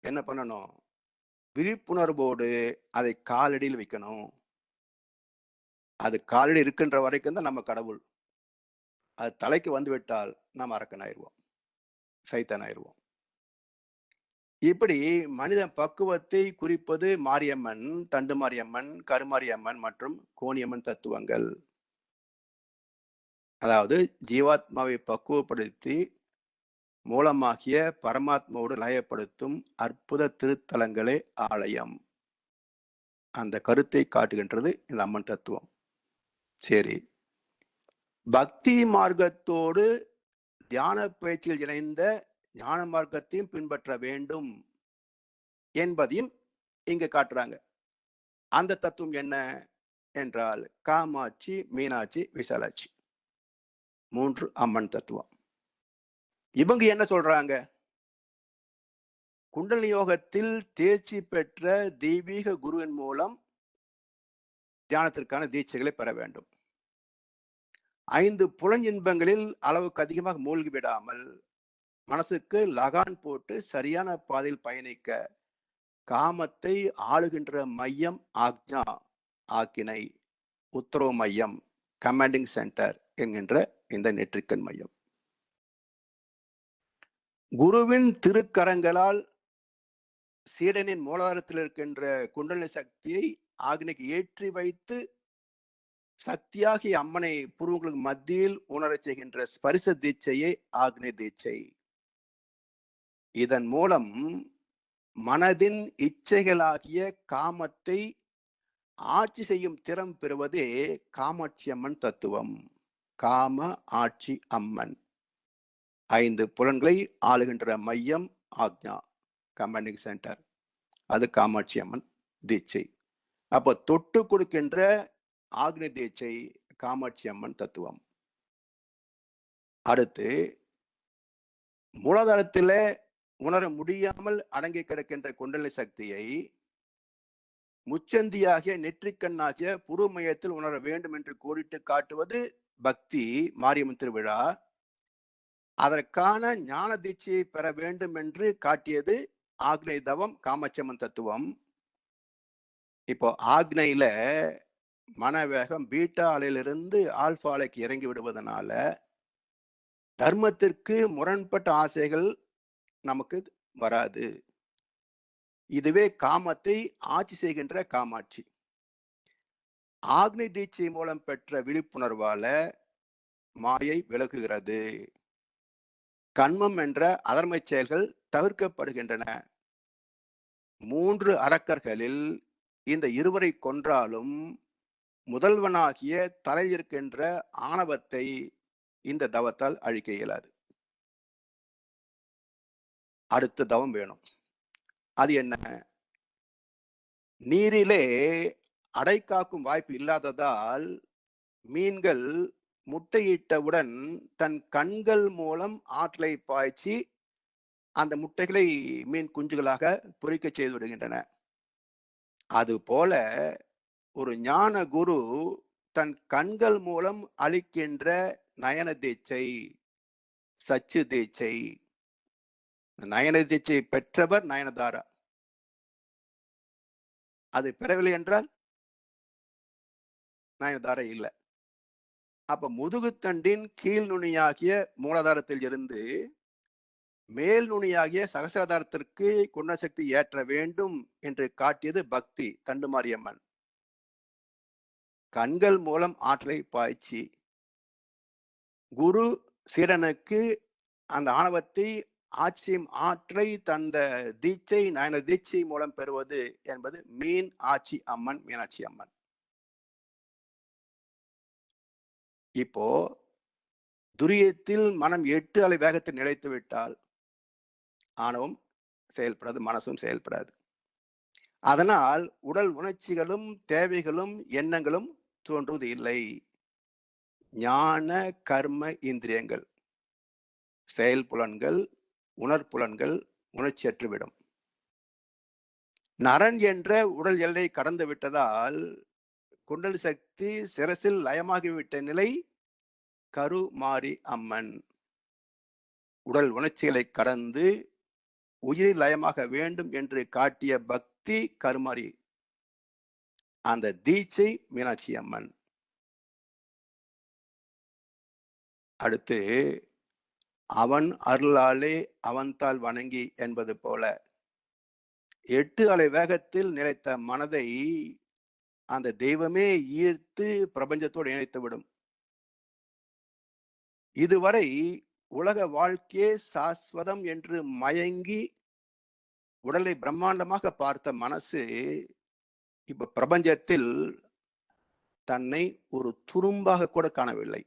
என்ன பண்ணணும்? விழிப்புணர்வோடு அதை காலடியில் வைக்கணும். அது காலடி இருக்கின்ற வரைக்கும் தான் நம்ம கடவுள். அது தலைக்கு வந்து விட்டால் நாம் அரக்கன் ஆயிடுவோம், சைத்தான் ஆயிடுவோம். இப்படி மனித பக்குவத்தை குறிப்பது மாரியம்மன், தண்டுமாரியம்மன், கருமாரியம்மன் மற்றும் கோணியம்மன் தத்துவங்கள். அதாவது ஜீவாத்மாவை பக்குவப்படுத்தி மூலமாகிய பரமாத்மாவோடு லயப்படுத்தும் அற்புத திருத்தலங்களே ஆலயம். அந்த கருத்தை காட்டுகின்றது இந்த அம்மன் தத்துவம். சரி, பக்தி மார்க்கத்தோடு தியான பயிற்சியில் இணைந்த ஞான மார்க்கத்தையும் பின்பற்ற வேண்டும் என்பதையும் இங்க காட்டுறாங்க. அந்த தத்துவம் என்ன என்றால் காமாட்சி, மீனாட்சி, விசாலாட்சி, 3 அம்மன் தத்துவம். இவங்க என்ன சொல்றாங்க? குண்டலினி யோகத்தில் தேர்ச்சி பெற்ற தெய்வீக குருவின் மூலம் தியானத்திற்கான தீட்சைகளை பெற வேண்டும். 5 புலனின்பங்களில் அளவுக்கு அதிகமாக மூழ்கி விடாமல் மனசுக்கு லகான் போட்டு சரியான பாதையில் பயணிக்க காமத்தை ஆளுகின்ற மையம் ஆக்ஞா, ஆக்கினை, உத்தரவு மையம், கமாண்டிங் சென்டர் என்கின்ற இந்த நெற்றிக்கண் மையம். குருவின் திருக்கரங்களால் சீடனின் மூலாதாரத்தில் இருக்கின்ற குண்டலினி சக்தியை ஆக்னைக்கு ஏற்றி வைத்து சக்தியாகிய அம்மனை புருவங்களுக்கு மத்தியில் உணரச் செய்கின்ற ஸ்பரிச தீட்சையே ஆக்னை தீட்சை. இதன் மூலம் மனதின் இச்சைகளாகிய காமத்தை ஆட்சி செய்யும் திறம் பெறுவதே காமாட்சி அம்மன் தத்துவம். காம ஆட்சி அம்மன். 5 புலன்களை ஆளுகின்ற மையம் ஆக்ஞா, கமாண்டிங் சென்டர். அது காமாட்சி அம்மன் தீட்சை. அப்ப தொட்டு கொடுக்கின்ற ஆக்னி தீட்சை காமாட்சி அம்மன் தத்துவம். அடுத்து மூலாதாரத்தில உணர முடியாமல் அடங்கி கிடக்கின்ற குண்டலினி சக்தியை முச்சந்தியாகிய நெற்றிக்கண்ணாகிய புரு மையத்தில் உணர வேண்டும் என்று கோரிட்டு காட்டுவது பக்தி மாரியம்மன் திருவிழா. அதற்கான ஞான தீட்சையை பெற வேண்டும் என்று காட்டியது ஆக்னை தவம், காமாட்சி அம்மன் தத்துவம். இப்போ ஆக்னையில மனவேகம் பீட்டா அலையிலிருந்து ஆல்பா அலைக்கு இறங்கி விடுவதனால தர்மத்திற்கு முரண்பட்ட ஆசைகள் நமக்கு வராது. இதுவே காமத்தை ஆட்சி செய்கின்ற காமாட்சி. ஆக்னி தீட்சை மூலம் பெற்ற விழிப்புணர்வால மாயை விலகுகிறது. கண்மம் என்ற அதர்மை செயல்கள் தவிர்க்கப்படுகின்றன. 3 அரக்கர்களில் இந்த இருவரை கொன்றாலும் முதல்வனாகிய தலையில் இருக்கின்ற ஆணவத்தை இந்த தவத்தால் அழிக்க இயலாது. அடுத்த தவம் வேணும். அது என்ன? நீரிலே அடை காக்கும் வாய்ப்பு இல்லாததால் மீன்கள் முட்டையிட்டவுடன் தன் கண்கள் மூலம் ஆற்றலை பாய்ச்சி அந்த முட்டைகளை மீன் குஞ்சுகளாக பொறிக்க செய்து விடுகின்றன. அதுபோல ஒரு ஞான குரு தன் கண்கள் மூலம் அளிக்கின்ற நயன தீட்சை, சச்சு தீட்சை. நயன தீட்சை பெற்றவர் நயனதாரா. அது பெறவில்லை என்றால் நயனதாரா இல்லை. அப்ப முதுகுத்தண்டின் கீழ் நுனியாகிய மூலாதாரத்தில் இருந்து மேல் நுனியாகிய சகசிராதாரத்திற்கு குணசக்தி ஏற்ற வேண்டும் என்று காட்டியது பக்தி தண்டுமாரியம்மன். கண்கள் மூலம் ஆற்றலை பாய்ச்சி குரு சீடனுக்கு அந்த ஆணவத்தை ஆட்சியும் ஆற்றலை தந்த தீட்சை நயன தீட்சை மூலம் பெறுவது என்பது மீன் ஆட்சி அம்மன், மீனாட்சி அம்மன். இப்போ துரியத்தில் மனம் 8 அலை வேகத்தில் நிலைத்து விட்டால் ஆணவம் செயல்படாது, மனசும் செயல்படாது. அதனால் உடல் உணர்ச்சிகளும் தேவைகளும் எண்ணங்களும் தோன்றுவது இல்லை. ஞான கர்ம இந்திரியங்கள், செயல்புலன்கள், உணர்ப்புலன்கள் உணர்ச்சியற்றுவிடும். நரன் என்ற உடல் எல்லை கடந்து விட்டதால் குண்டலி சக்தி சிரசில் லயமாகிவிட்ட நிலை கருமாரி அம்மன். உடல் உணர்ச்சிகளை கடந்து உயிரில் லயமாக வேண்டும் என்று காட்டிய பக்தி கருமாரி. அந்த தீட்சை மீனாட்சி அம்மன். அடுத்து அவன் அருளாலே அவன்தால் வணங்கி என்பது போல 8 அலை வேகத்தில் நிலைத்த மனதை அந்த தெய்வமே ஈர்த்து பிரபஞ்சத்தோடு இணைத்துவிடும். இதுவரை உலக வாழ்க்கையே சாஸ்வதம் என்று மயங்கி உடலை பிரம்மாண்டமாக பார்த்த மனசு இப்ப பிரபஞ்சத்தில் தன்னை ஒரு துரும்பாக கூட காணவில்லை.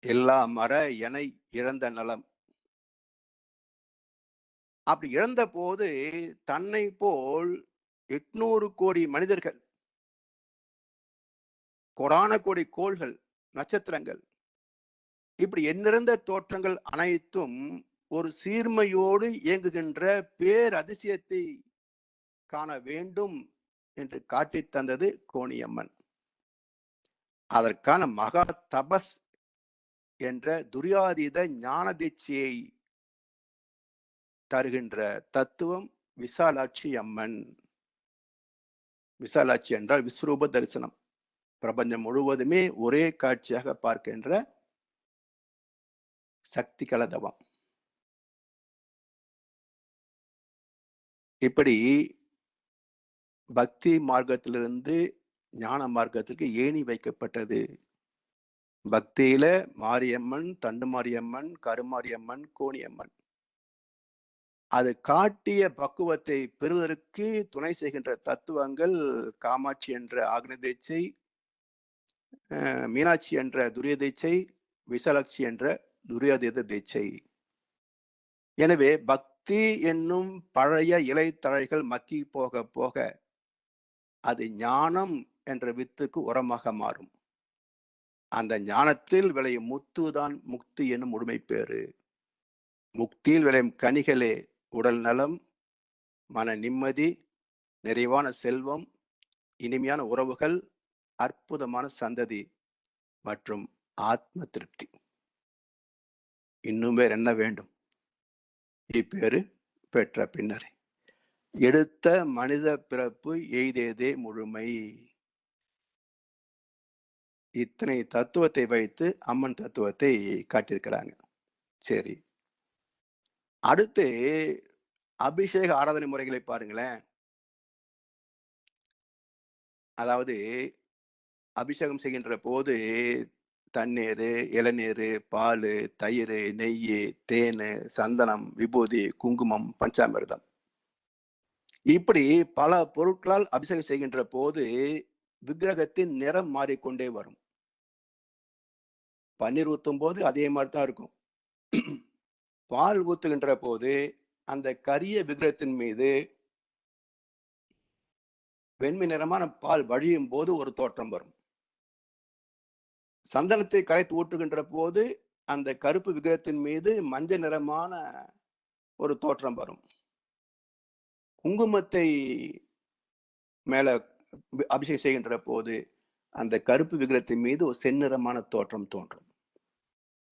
எல்லா மர எனை இழந்த நலம். அப்படி இழந்த போது தன்னை போல் 800 கோடி மனிதர்கள், கோடான கோடி கோள்கள், நட்சத்திரங்கள், இப்படி எண்ணிறந்த தோற்றங்கள் அனைத்தும் ஒரு சீர்மையோடு இயங்குகின்ற பேர் அதிசயத்தை காண வேண்டும் என்று காட்டி தந்தது கோணியம்மன். அதற்கான மகா தபஸ் என்ற துரியாதீத ஞான தீட்சையை தருகின்ற தத்துவம் விசாலாட்சி அம்மன். விசாலாட்சி என்றால் விஸ்வரூப தரிசனம். பிரபஞ்சம் முழுவதுமே ஒரே காட்சியாக பார்க்கின்ற சக்தி கலதவம். இப்படி பக்தி மார்க்கத்திலிருந்து ஞான மார்க்கத்திற்கு ஏணி வைக்கப்பட்டது. பக்தியில மாரியம்மன், தண்டு மாரியம்மன், கருமாரியம்மன், கோணியம்மன். அது காட்டிய பக்குவத்தை பெறுவதற்கு துணை செய்கின்ற தத்துவங்கள் காமாட்சி என்ற ஆக்னி தீட்சை, மீனாட்சி என்ற துரிய தீட்சை, விசாலாட்சி என்ற துரியாதீத தீட்சை. எனவே பக்தி என்னும் பழைய இலைத்தழைகள் மக்கி போக போக அது ஞானம் என்ற வித்துக்கு உரமாக மாறும். அந்த ஞானத்தில் விளையும் முத்துதான் முக்தி என்னும் முழுமை பேறு. முக்தியில் விளையும் கனிகளே உடல் நலம், மன நிம்மதி, நிறைவான செல்வம், இனிமையான உறவுகள், அற்புதமான சந்ததி மற்றும் ஆத்ம திருப்தி. இன்னும் வேற என்ன வேண்டும்? இப்பேறு பெற்ற பின்னரே எடுத்த மனித பிறப்பு எய்தேதே முழுமை. இத்தனை தத்துவத்தை வைத்து அம்மன் தத்துவத்தை காட்டியிருக்கிறாங்க. சரி, அடுத்து அபிஷேக ஆராதனை முறைகளை பாருங்களேன். அதாவது அபிஷேகம் செய்கின்ற போது தண்ணீர், இளநீர், பால், தயிர், நெய், தேன், சந்தனம், விபூதி, குங்குமம், பஞ்சாமிர்தம், இப்படி பல பொருட்களால் அபிஷேகம் செய்கின்ற போது விக்கிரகத்தின் நிறம் மாறிக்கொண்டே வரும். பன்னீர் ஊத்தும் போது அதே மாதிரி தான் இருக்கும். பால் ஊத்துகின்ற போது அந்த கரிய விக்கிரகத்தின் மீது வெண்மை நிறமான பால் வழியும் போது ஒரு தோற்றம் வரும். சந்தனத்தை கரைத்து ஊற்றுகின்ற போது அந்த கருப்பு விக்கிரகத்தின் மீது மஞ்சள் நிறமான ஒரு தோற்றம் வரும். குங்குமத்தை மேல அபிஷேகம் செய்கின்ற போது அந்த கருப்பு விக்கிரகத்தின் மீது ஒரு செந்நிறமான தோற்றம் தோன்றும்.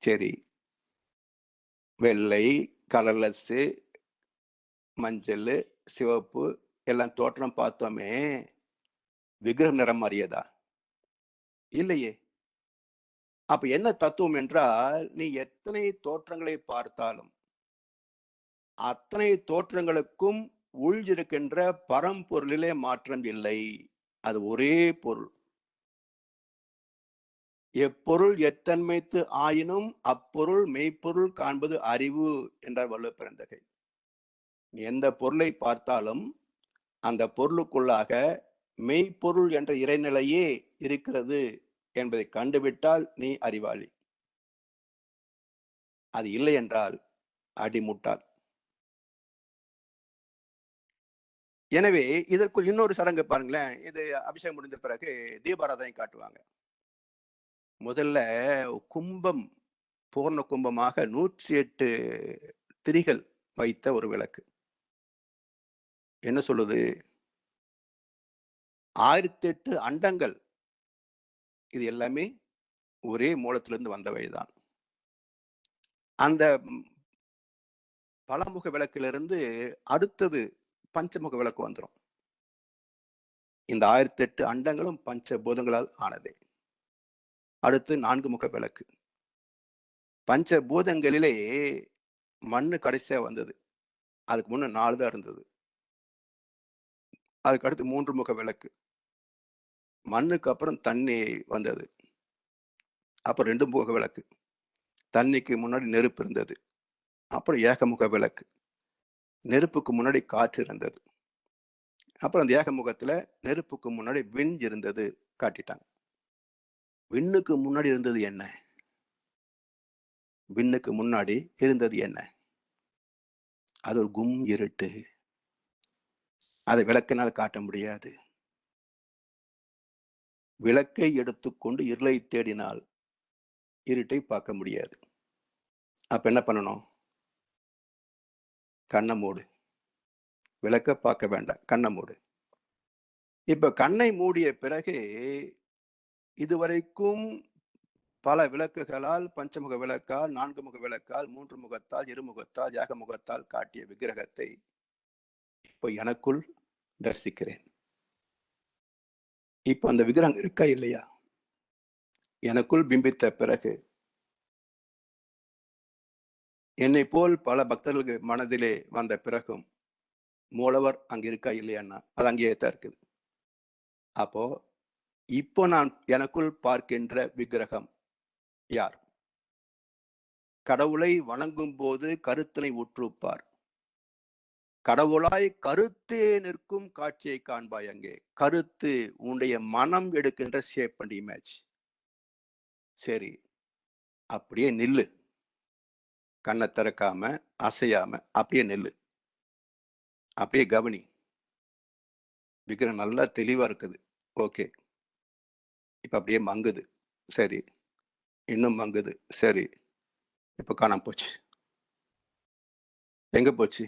சரி, வெள்ளை, கலர்லெஸ், மஞ்சள், சிவப்பு எல்லாம் தோற்றம் பார்த்தோமே, விக்கிரகம் நிறம் மாறியதா? இல்லையே. அப்ப என்ன தத்துவம் என்றால், நீ எத்தனை தோற்றங்களை பார்த்தாலும் அத்தனை தோற்றங்களுக்கும் உள் இருக்கின்ற பரம்பொருளிலே மாற்றம் இல்லை. அது ஒரே பொருள். எப்பொருள் எத்தன்மைத்து ஆயினும் அப்பொருள் மெய்ப்பொருள் காண்பது அறிவு என்றார் வள்ளுவ பெருந்தகை. நீ எந்த பொருளை பார்த்தாலும் அந்த பொருளுக்குள்ளாக மெய்ப்பொருள் என்ற இறைநிலையே இருக்கிறது என்பதை கண்டுவிட்டால் நீ அறிவாளி. அது இல்லை என்றால் அடிமுட்டாள். எனவே இதற்குள் இன்னொரு சடங்கு பாருங்களேன். இது அபிஷேகம் முடிந்த பிறகு தீபாராதனை காட்டுவாங்க. முதல்ல கும்பம், பூர்ண கும்பமாக 108 திரிகள் வைத்த ஒரு விளக்கு. என்ன சொல்லுது? 1008 அண்டங்கள். இது எல்லாமே ஒரே மூலத்திலிருந்து வந்தவைதான். அந்த பலமுக விளக்கிலிருந்து அடுத்தது பஞ்சமுக விளக்கு வந்துடும். இந்த 1008 அண்டங்களும் பஞ்சபூதங்களால் ஆனதே. அடுத்து 4 முக விளக்கு. பஞ்சபூதங்களிலே மண்ணு கடைசியா வந்தது. அதுக்கு முன்ன 4 தான் இருந்தது. அதுக்கு அடுத்து 3 முக விளக்கு. மண்ணுக்கு அப்புறம் தண்ணி வந்தது. அப்புறம் 2 முக விளக்கு. தண்ணிக்கு முன்னாடி நெருப்பு இருந்தது. அப்புறம் ஏகமுக விளக்கு. நெருப்புக்கு முன்னாடி காற்று இருந்தது. அப்புறம் அந்த ஏகமுகத்துல நெருப்புக்கு முன்னாடி விண் இருந்தது காட்டிட்டாங்க. விண்ணுக்கு முன்னாடி இருந்தது என்ன? விண்ணுக்கு முன்னாடி இருந்தது என்ன? அது ஒரு கும் இருட்டு. அதை விளக்கினால் காட்ட முடியாது. விளக்கை எடுத்துக்கொண்டு இருளை தேடினால் இருட்டை பார்க்க முடியாது. அப்ப என்ன பண்ணணும்? கண்ணை மூடு. விளக்க பார்க்க வேண்டாம், கண்ணை மூடு. இப்ப கண்ணை மூடிய பிறகு இதுவரைக்கும் பல விளக்குகளால், பஞ்சமுக விளக்கால், 4 முக விளக்கால், 3 முகத்தால், இருமுகத்தால், ஏகமுகத்தால் காட்டிய விக்கிரகத்தை இப்போ எனக்குள் தரிசிக்கிறேன். இப்ப அந்த விக்கிரகம் இருக்கா இல்லையா? எனக்குள் பிம்பித்த பிறகு என்னை போல் பல பக்தர்களுக்கு மனதிலே வந்த பிறகும் மூலவர் அங்க இருக்கா இல்லையான்னா அது அங்கேயே தான் இருக்குது. அப்போ இப்போ நான் எனக்குள் பார்க்கின்ற விக்கிரகம் யார்? கடவுளை வணங்கும் போது கருத்தினை உற்றுப்பார். கடவுளாய் கருத்தே நிற்கும் காட்சியை காண்பாய். அங்கே கருத்து உன்னுடைய மனம் எடுக்கின்ற ஷேப் அண்ட் இமேஜ். சரி, அப்படியே நில்லு. கண்ணை திறக்காம, அசையாம அப்படியே நில்லு. அப்படியே கவனி. விக்கிரகம் நல்லா தெளிவா இருக்குது. ஓகே. இப்ப அப்படியே மங்குது. சரி. இன்னும் மங்குது. சரி. இப்ப காணாம போச்சு. எங்க போச்சு?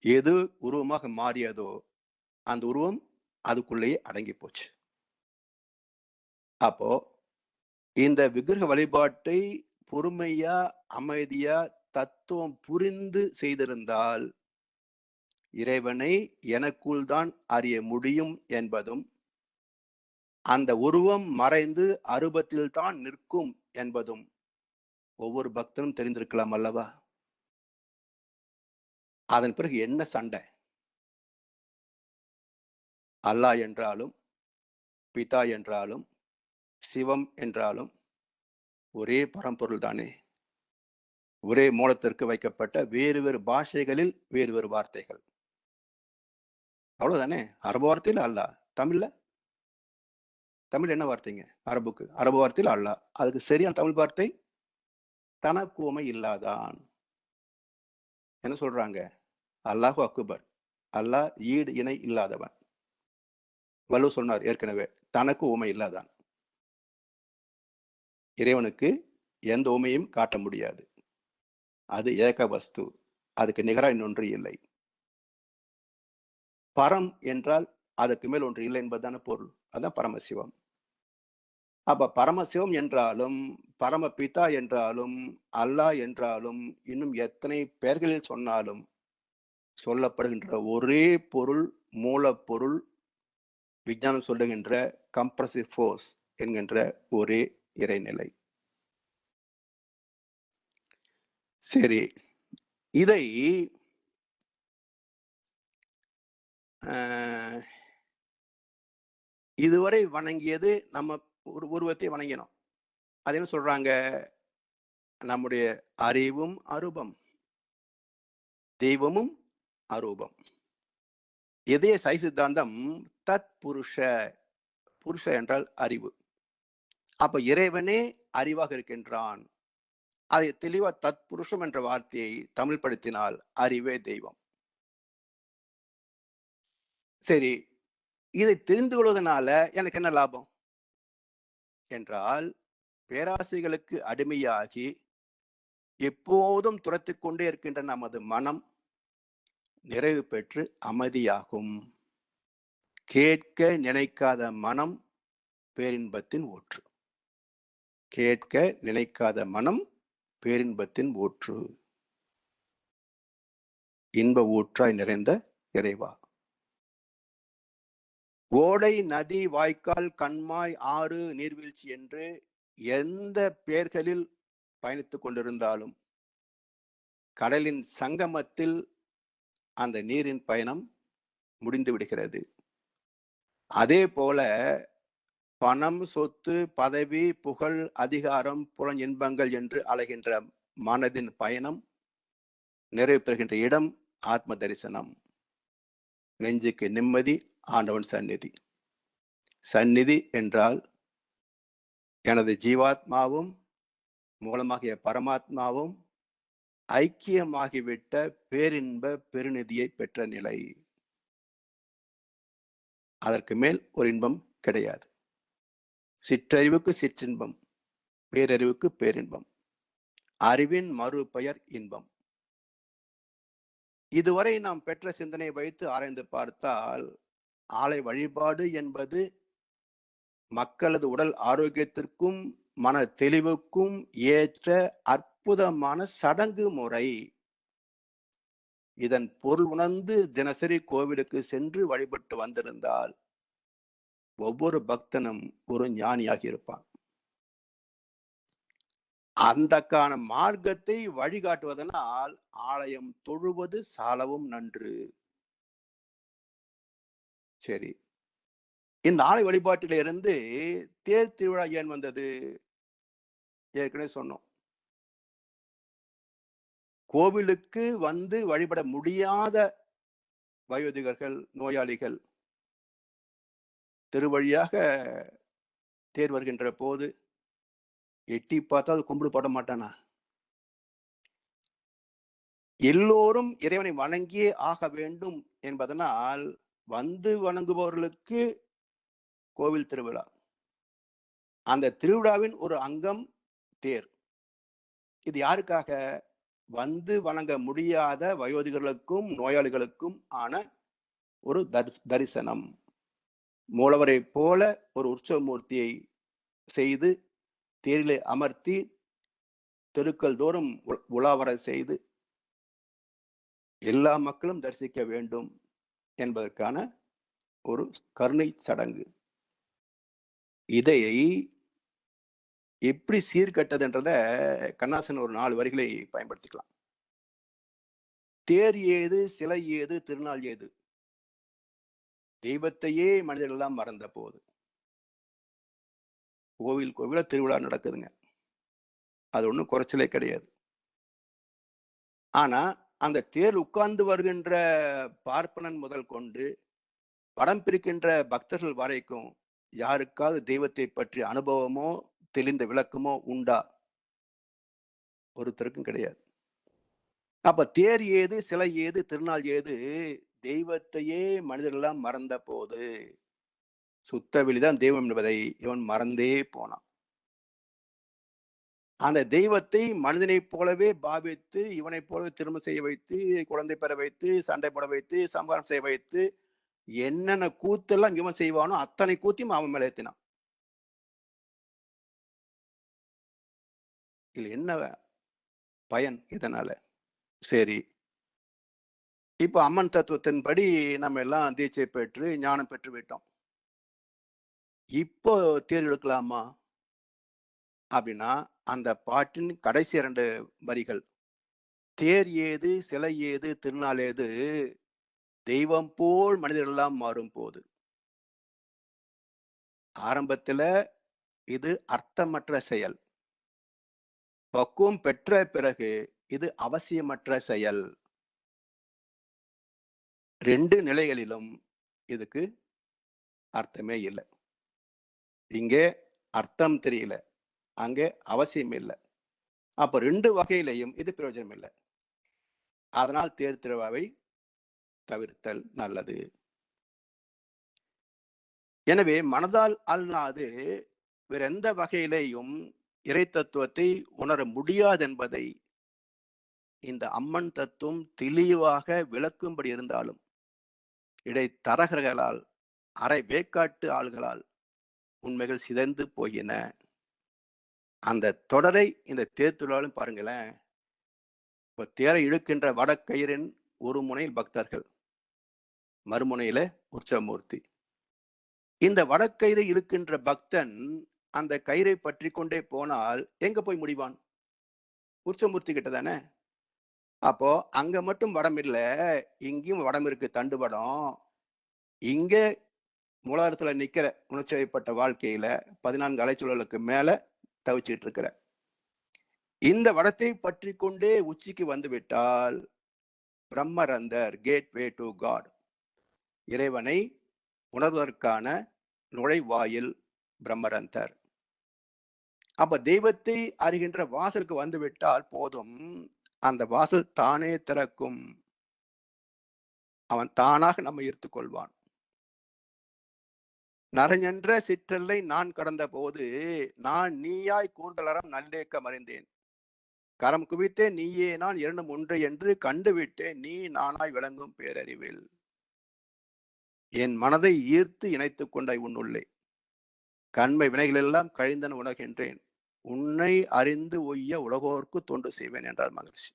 எது உருவமாக மாறியதோ அந்த உருவம் அதுக்குள்ளேயே அடங்கி போச்சு. அப்போ இந்த விக்கிரக வழிபாட்டை பொறுமையா, அமைதியா, தத்துவம் புரிந்து செய்திருந்தால் இறைவனை எனக்குள் தான் அறிய முடியும் என்பதும், அந்த உருவம் மறைந்து அரூபத்தில் தான் நிற்கும் என்பதும் ஒவ்வொரு பக்தனும் தெரிந்திருக்கலாம் அல்லவா? அதன் பிறகு என்ன சண்டை? அல்லாஹ் என்றாலும், பிதா என்றாலும், சிவம் என்றாலும் ஒரே பரம்பொருள் தானே. ஒரே மூலத்திற்கு வைக்கப்பட்ட வேறு வேறு பாஷைகளில் வேறு வேறு வார்த்தைகள். அவ்வளவுதானே. அரபு வார்த்தையில் அல்லாஹ், தமிழ்ல தமிழ் என்ன வார்த்தைங்க? அரபுக்கு அரபு வார்த்தையில் அல்லாஹ். அதுக்கு சரியான தமிழ் வார்த்தை தனக்குவமை இல்லாதான். என்ன சொல்றாங்க? அல்லாஹு அக்பர். அல்லாஹ் ஈடு இணை இல்லாதவன். வல்லு சொன்னார் ஏற்கனவே, தனக்கு உமை இல்லாதான். இறைவனுக்கு எந்த உமையும் காட்ட முடியாது. அது ஏக வஸ்து. அதுக்கு நிகரா இன்னொன்று இல்லை. பரம் என்றால் அதுக்கு மேல் ஒன்று இல்லை என்பதுதான பொருள். அதான் பரமசிவம். அப்ப பரமசிவம் என்றாலும், பரமபிதா என்றாலும், அல்லாஹ் என்றாலும், இன்னும் எத்தனை பெயர்களில் சொன்னாலும் சொல்லப்படுகின்ற ஒரே பொருள், மூலப்பொருள், விஞ்ஞானம் சொல்லுகின்ற கம்ப்ரசிவ் ஃபோர்ஸ் என்கின்ற ஒரே இறைநிலை. சரி, இதை இதுவரை வணங்கியது நம்ம ஒரு உருவத்தை வணங்கினோம். அது என்ன சொல்றாங்க? நம்முடைய அறிவும் அரூபம், தெய்வமும் அரூபம். இதய சைவ சித்தாந்தம் தத் புருஷ. புருஷ என்றால் அறிவு. அப்ப இறைவனே அறிவாக இருக்கின்றான். அதை தெளிவா தத் புருஷம் என்ற வார்த்தையை தமிழ் படுத்தினால் அறிவே தெய்வம். சரி, இதை தெரிந்து கொள்வதனால எனக்கு என்ன லாபம் என்றால், பேராசைகளுக்கு அடிமையாகி எப்போதும் துரத்திக் கொண்டே இருக்கின்ற நமது மனம் நிறைவு பெற்று அமைதியாகும். கேட்க நினைக்காத மனம் பேரின்பத்தின் ஊற்று. கேட்க நினைக்காத மனம் பேரின்பத்தின் ஊற்று. இன்ப ஊற்றாய் நிறைந்த இறைவா. ஓடை, நதி, வாய்க்கால், கண்மாய், ஆறு, நீர்வீழ்ச்சி என்று எந்த பெயர்களில் பயணித்துக் கொண்டிருந்தாலும் கடலின் சங்கமத்தில் அந்த நீரின் பயணம் முடிந்து விடுகிறது. அதே போல பணம், சொத்து, பதவி, புகழ், அதிகாரம், புலன் இன்பங்கள் என்று அலைகின்ற மனதின் பயணம் நிறைவு பெறுகின்ற இடம் ஆத்ம தரிசனம். நெஞ்சுக்கு நிம்மதி, ஆண்டவன் சந்நிதி. சந்நிதி என்றால் எனது ஜீவாத்மாவும் மூலமாகிய பரமாத்மாவும் ஐக்கியமாகிவிட்ட பேரின்ப பெருநிதியை பெற்ற நிலை. அதற்கு மேல் ஒரு இன்பம் கிடையாது. சிற்றறிவுக்கு சிற்றின்பம், பேரறிவுக்கு பேரின்பம், அறிவின் மறுபெயர் இன்பம். இதுவரை நாம் பெற்ற சிந்தனை வைத்து ஆராய்ந்து பார்த்தால், ஆலய வழிபாடு என்பது மக்களது உடல் ஆரோக்கியத்திற்கும் மன தெளிவுக்கும் ஏற்ற அற்புதமான சடங்கு முறை. இதன் பொருள் உணர்ந்து தினசரி கோவிலுக்கு சென்று வழிபட்டு வந்திருந்தால் ஒவ்வொரு பக்தனும் ஒரு ஞானியாகி இருப்பான். அந்தக்கான மார்க்கத்தை வழிகாட்டுவதனால் ஆலயம் தொழுவது சாலவும் நன்று. சரி, இந்த ஆலய வழிபாட்டில இருந்து தேர் திருவிழா ஏன் வந்தது? ஏற்கனவே சொன்னோம். கோவிலுக்கு வந்து வழிபட முடியாத வயோதிகர்கள், நோயாளிகள் தெருவழியாக தேர் வருகின்ற போது எட்டி பார்த்தா அது கும்பிடு போட மாட்டானா? எல்லோரும் இறைவனை வணங்கியே ஆக வேண்டும் என்பதனால் வந்து வணங்குபவர்களுக்கு கோவில் திருவிழா. அந்த திருவிழாவின் ஒரு அங்கம் தேர். இது யாருக்காக? வந்து வணங்க முடியாத வயோதிகர்களுக்கும் நோயாளிகளுக்கும் ஆன ஒரு தரிசனம். மூலவரை போல ஒரு உற்சவ மூர்த்தியை செய்து தேரிலே அமர்த்தி தெருக்கள் தோறும் உலாவர செய்து எல்லா மக்களும் தரிசிக்க வேண்டும் என்பதற்கான ஒரு கருணை சடங்கு. இதை எப்படி சீர்கட்டதுன்றத கண்ணாசன் ஒரு 4 வரிகளை பயன்படுத்திக்கலாம். தேர் ஏது, சிலை ஏது, திருநாள் ஏது? தெய்வத்தையே மனிதர்கள் எல்லாம் மறந்த போது. கோவில் கோவில திருவிழா நடக்குதுங்க. அது ஒண்ணும் குறைச்சலே கிடையாது. ஆனா அந்த தேர் உட்கார்ந்து வருகின்ற பார்ப்பனன் முதல் கொண்டு படம் பிரிக்கின்ற பக்தர்கள் வரைக்கும் யாருக்காவது தெய்வத்தை பற்றிய அனுபவமோ தெளிந்த விளக்கமோ உண்டா? ஒருத்தருக்கும் கிடையாது. அப்ப தேர் ஏது, சிலை ஏது, திருநாள் ஏது? தெய்வத்தையே மனிதர்கள்லாம் மறந்த போது சுத்த வெளிதான் தெய்வம் என்பதை இவன் மறந்தே போனான். அந்த தெய்வத்தை மனிதனைப் போலவே பாவித்து இவனைப் போலவே திருமணம் செய்ய வைத்து குழந்தை பெற வைத்து சண்டை போட வைத்து சம்பாரம் செய்ய வைத்து என்னென்ன கூத்தெல்லாம் இவன் செய்வானோ அத்தனை கூத்தையும் அவன் மேல ஏத்தினான். இதுல என்ன பயன் இதனால? சரி, இப்ப அம்மன் தத்துவத்தின்படி நம்ம எல்லாம் தீட்சை பெற்று ஞானம் பெற்று விட்டோம். இப்போ தேர் இழுக்கலாமா அப்படின்னா அந்த பாட்டின் கடைசி 2 வரிகள், தேர் ஏது, சிலை ஏது, திருநாள் ஏது? தெய்வம் போல் மனிதர்கள் எல்லாம் மாறும் போது. ஆரம்பத்துல இது அர்த்தமற்ற செயல். பக்குவம் பெற்ற பிறகு இது அவசியமற்ற செயல். 2 நிலைகளிலும் இதுக்கு அர்த்தமே இல்லை. இங்கே அர்த்தம் தெரியல, அங்கே அவசியம் இல்லை. அப்ப 2 வகையிலையும் இது பிரயோஜனம் இல்லை. அதனால் தேர் திருவிழாவை தவிர்த்தல் நல்லது. எனவே மனதால் அல்லாது வேற எந்த வகையிலேயும் இறை தத்துவத்தை உணர முடியாது என்பதை இந்த அம்மன் தத்துவம் தெளிவாக விளக்கும்படி இருந்தாலும் இடைத்தரகர்களால் அரை வேக்காட்டு ஆள்களால் உண்மைகள் சிதைந்து போயின. அந்த தொடரை இந்த தேர் திருவிழாவிலும் பாருங்களேன். இப்ப தேரை இழுக்கின்ற வடக்கயிறின் ஒரு முனையில் பக்தர்கள், மறுமுனையில உற்சவமூர்த்தி. இந்த வடக்கயிறை இழுக்கின்ற பக்தன் அந்த கயிறை பற்றி கொண்டே போனால் எங்க போய் முடிவான்? உற்சவமூர்த்தி கிட்ட தானே. அப்போ அங்க மட்டும் வடம் இல்ல, இங்கேயும் வடம் இருக்கு, தண்டுவடம். இங்க மூலாதாரத்துல நிக்கிற உணர்ச்சிவயப்பட்ட வாழ்க்கையில 14 அலைச்சூழலுக்கு மேல தவிச்சிட்டு இருக்கிற இந்த வடத்தை பற்றி கொண்டே உச்சிக்கு வந்து விட்டால் பிரம்மரந்தர், கேட்வே டு காட், இறைவனை உணர்வதற்கான நுழைவாயில் பிரம்மரந்தர். அப்ப தெய்வத்தை அறிகின்ற வாசலுக்கு வந்து விட்டால் போதும், அந்த வாசல் தானே திறக்கும். அவன் தானாக நம்ம ஈர்த்துக் கொள்வான். நரஞென்ற சிற்றெல்லை நான் கடந்த போது நான் நீயாய் கூர்தலறம் நல்லேக்கம் அறிந்தேன். கரம் குவித்தே நீயே நான் இரண்டும் ஒன்று என்று கண்டுவிட்டே நீ நானாய் விளங்கும் பேரறிவில். என் மனதை ஈர்த்து இணைத்துக் கொண்டாய் உன்னுள்ளே. கண்மை வினைகள் எல்லாம் கழிந்தன உணர்கின்றேன். உன்னை அறிந்து ஒய்ய உலகோர்க்கு தொண்டு செய்வேன் என்றார் மகிழ்ச்சி.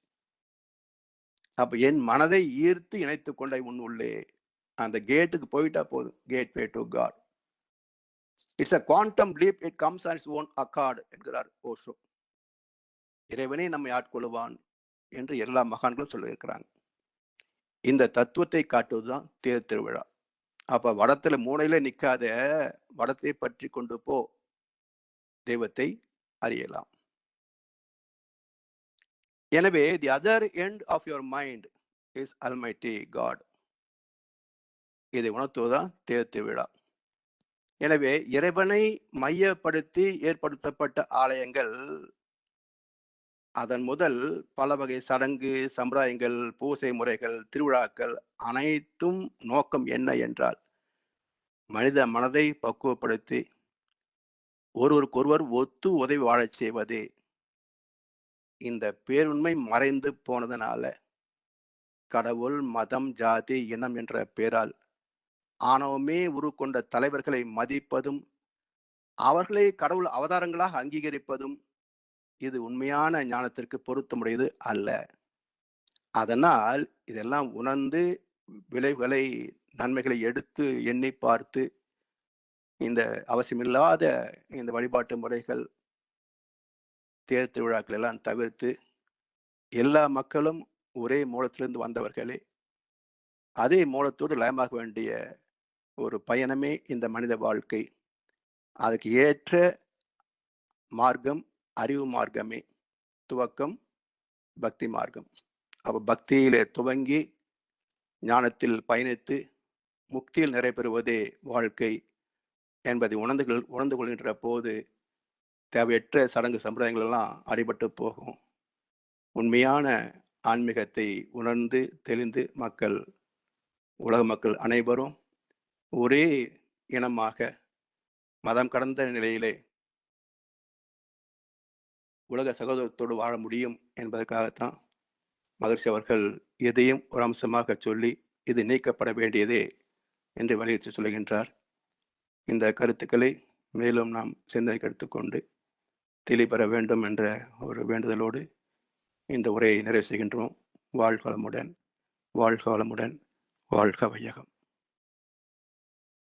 அப்ப என் மனதை ஈர்த்து இணைத்துக் கொண்டாய் உன் உள்ளே. அந்த கேட்டுக்கு போயிட்டா போதும். Gateway to God. It's a quantum leap, it comes on its own accord என்கிறார் ஓஷோ. இறைவனே நம்மை ஆட்கொள்ளுவான் என்று எல்லா மகான்களும் சொல்லியிருக்கிறாங்க. இந்த தத்துவத்தை காட்டுவதுதான் தேர் திருவிழா. அப்ப வடத்துல மூலையில நிக்காத, வடத்தை பற்றி கொண்டு போ, தெய்வத்தை அறியலாம். எனவே the other end of your mind is almighty God. இதை உணர்த்துவதுதான் தேர் திருவிழா. எனவே இறைவனை மையப்படுத்தி ஏற்படுத்தப்பட்ட ஆலயங்கள், அதன் முதல் பல வகை சடங்கு, சம்பிரதாயங்கள், பூசை முறைகள், திருவிழாக்கள் அனைத்தும் நோக்கம் என்ன என்றால், மனித மனதை பக்குவப்படுத்தி ஒருவருக்கொருவர் ஒத்து உதவி வாழச் செய்வதே. இந்த பேருண்மை மறைந்து போனதுனால கடவுள், மதம், ஜாதி, இனம் என்ற பெயரால் ஆணவமே உருக்கொண்ட தலைவர்களை மதிப்பதும், அவர்களை கடவுள் அவதாரங்களாக அங்கீகரிப்பதும் இது உண்மையான ஞானத்திற்கு பொருத்தமுடையது அல்ல. அதனால் இதெல்லாம் உணர்ந்து விளைவுகளை, நன்மைகளை எடுத்து எண்ணி பார்த்து, இந்த அவசியமில்லாத இந்த வழிபாட்டு முறைகள், தேர் திருவிழாக்கள் எல்லாம் தவிர்த்து, எல்லா மக்களும் ஒரே மூலத்திலிருந்து வந்தவர்களே, அதே மூலத்தோடு லயமாக வேண்டிய ஒரு பயணமே இந்த மனித வாழ்க்கை. அதுக்கு ஏற்ற மார்க்கம் அறிவு மார்க்கமே. துவக்கம் பக்தி மார்க்கம். அப்ப பக்தியிலே துவங்கி ஞானத்தில் பயணித்து முக்தியில் நிறைபெறுவதே வாழ்க்கை என்பதை உணர்ந்து கொள்கின்ற போது தேவையற்ற சடங்கு சம்பிரதாயங்கள் எல்லாம் அடிபட்டு போகும். உண்மையான ஆன்மீகத்தை உணர்ந்து தெளிந்து உலக மக்கள் அனைவரும் ஒரே இனமாக மதம் கடந்த நிலையிலே உலக சகோதரத்தோடு வாழ முடியும் என்பதற்காகத்தான் மகரிஷி அவர்கள் எதையும் ஒரு அம்சமாக சொல்லி இது நீக்கப்பட வேண்டியதே என்று வலியுறுத்தி சொல்லுகின்றார். இந்த கருத்துக்களை மேலும் நாம் சிந்தனைக்கு எடுத்துக்கொண்டு தெளிபெற வேண்டும் என்ற ஒரு வேண்டுதலோடு இந்த உரையை நிறைவு செய்கின்றோம். வாழ்க வளமுடன், வாழ்க வளமுடன், வாழ்க வையகம்.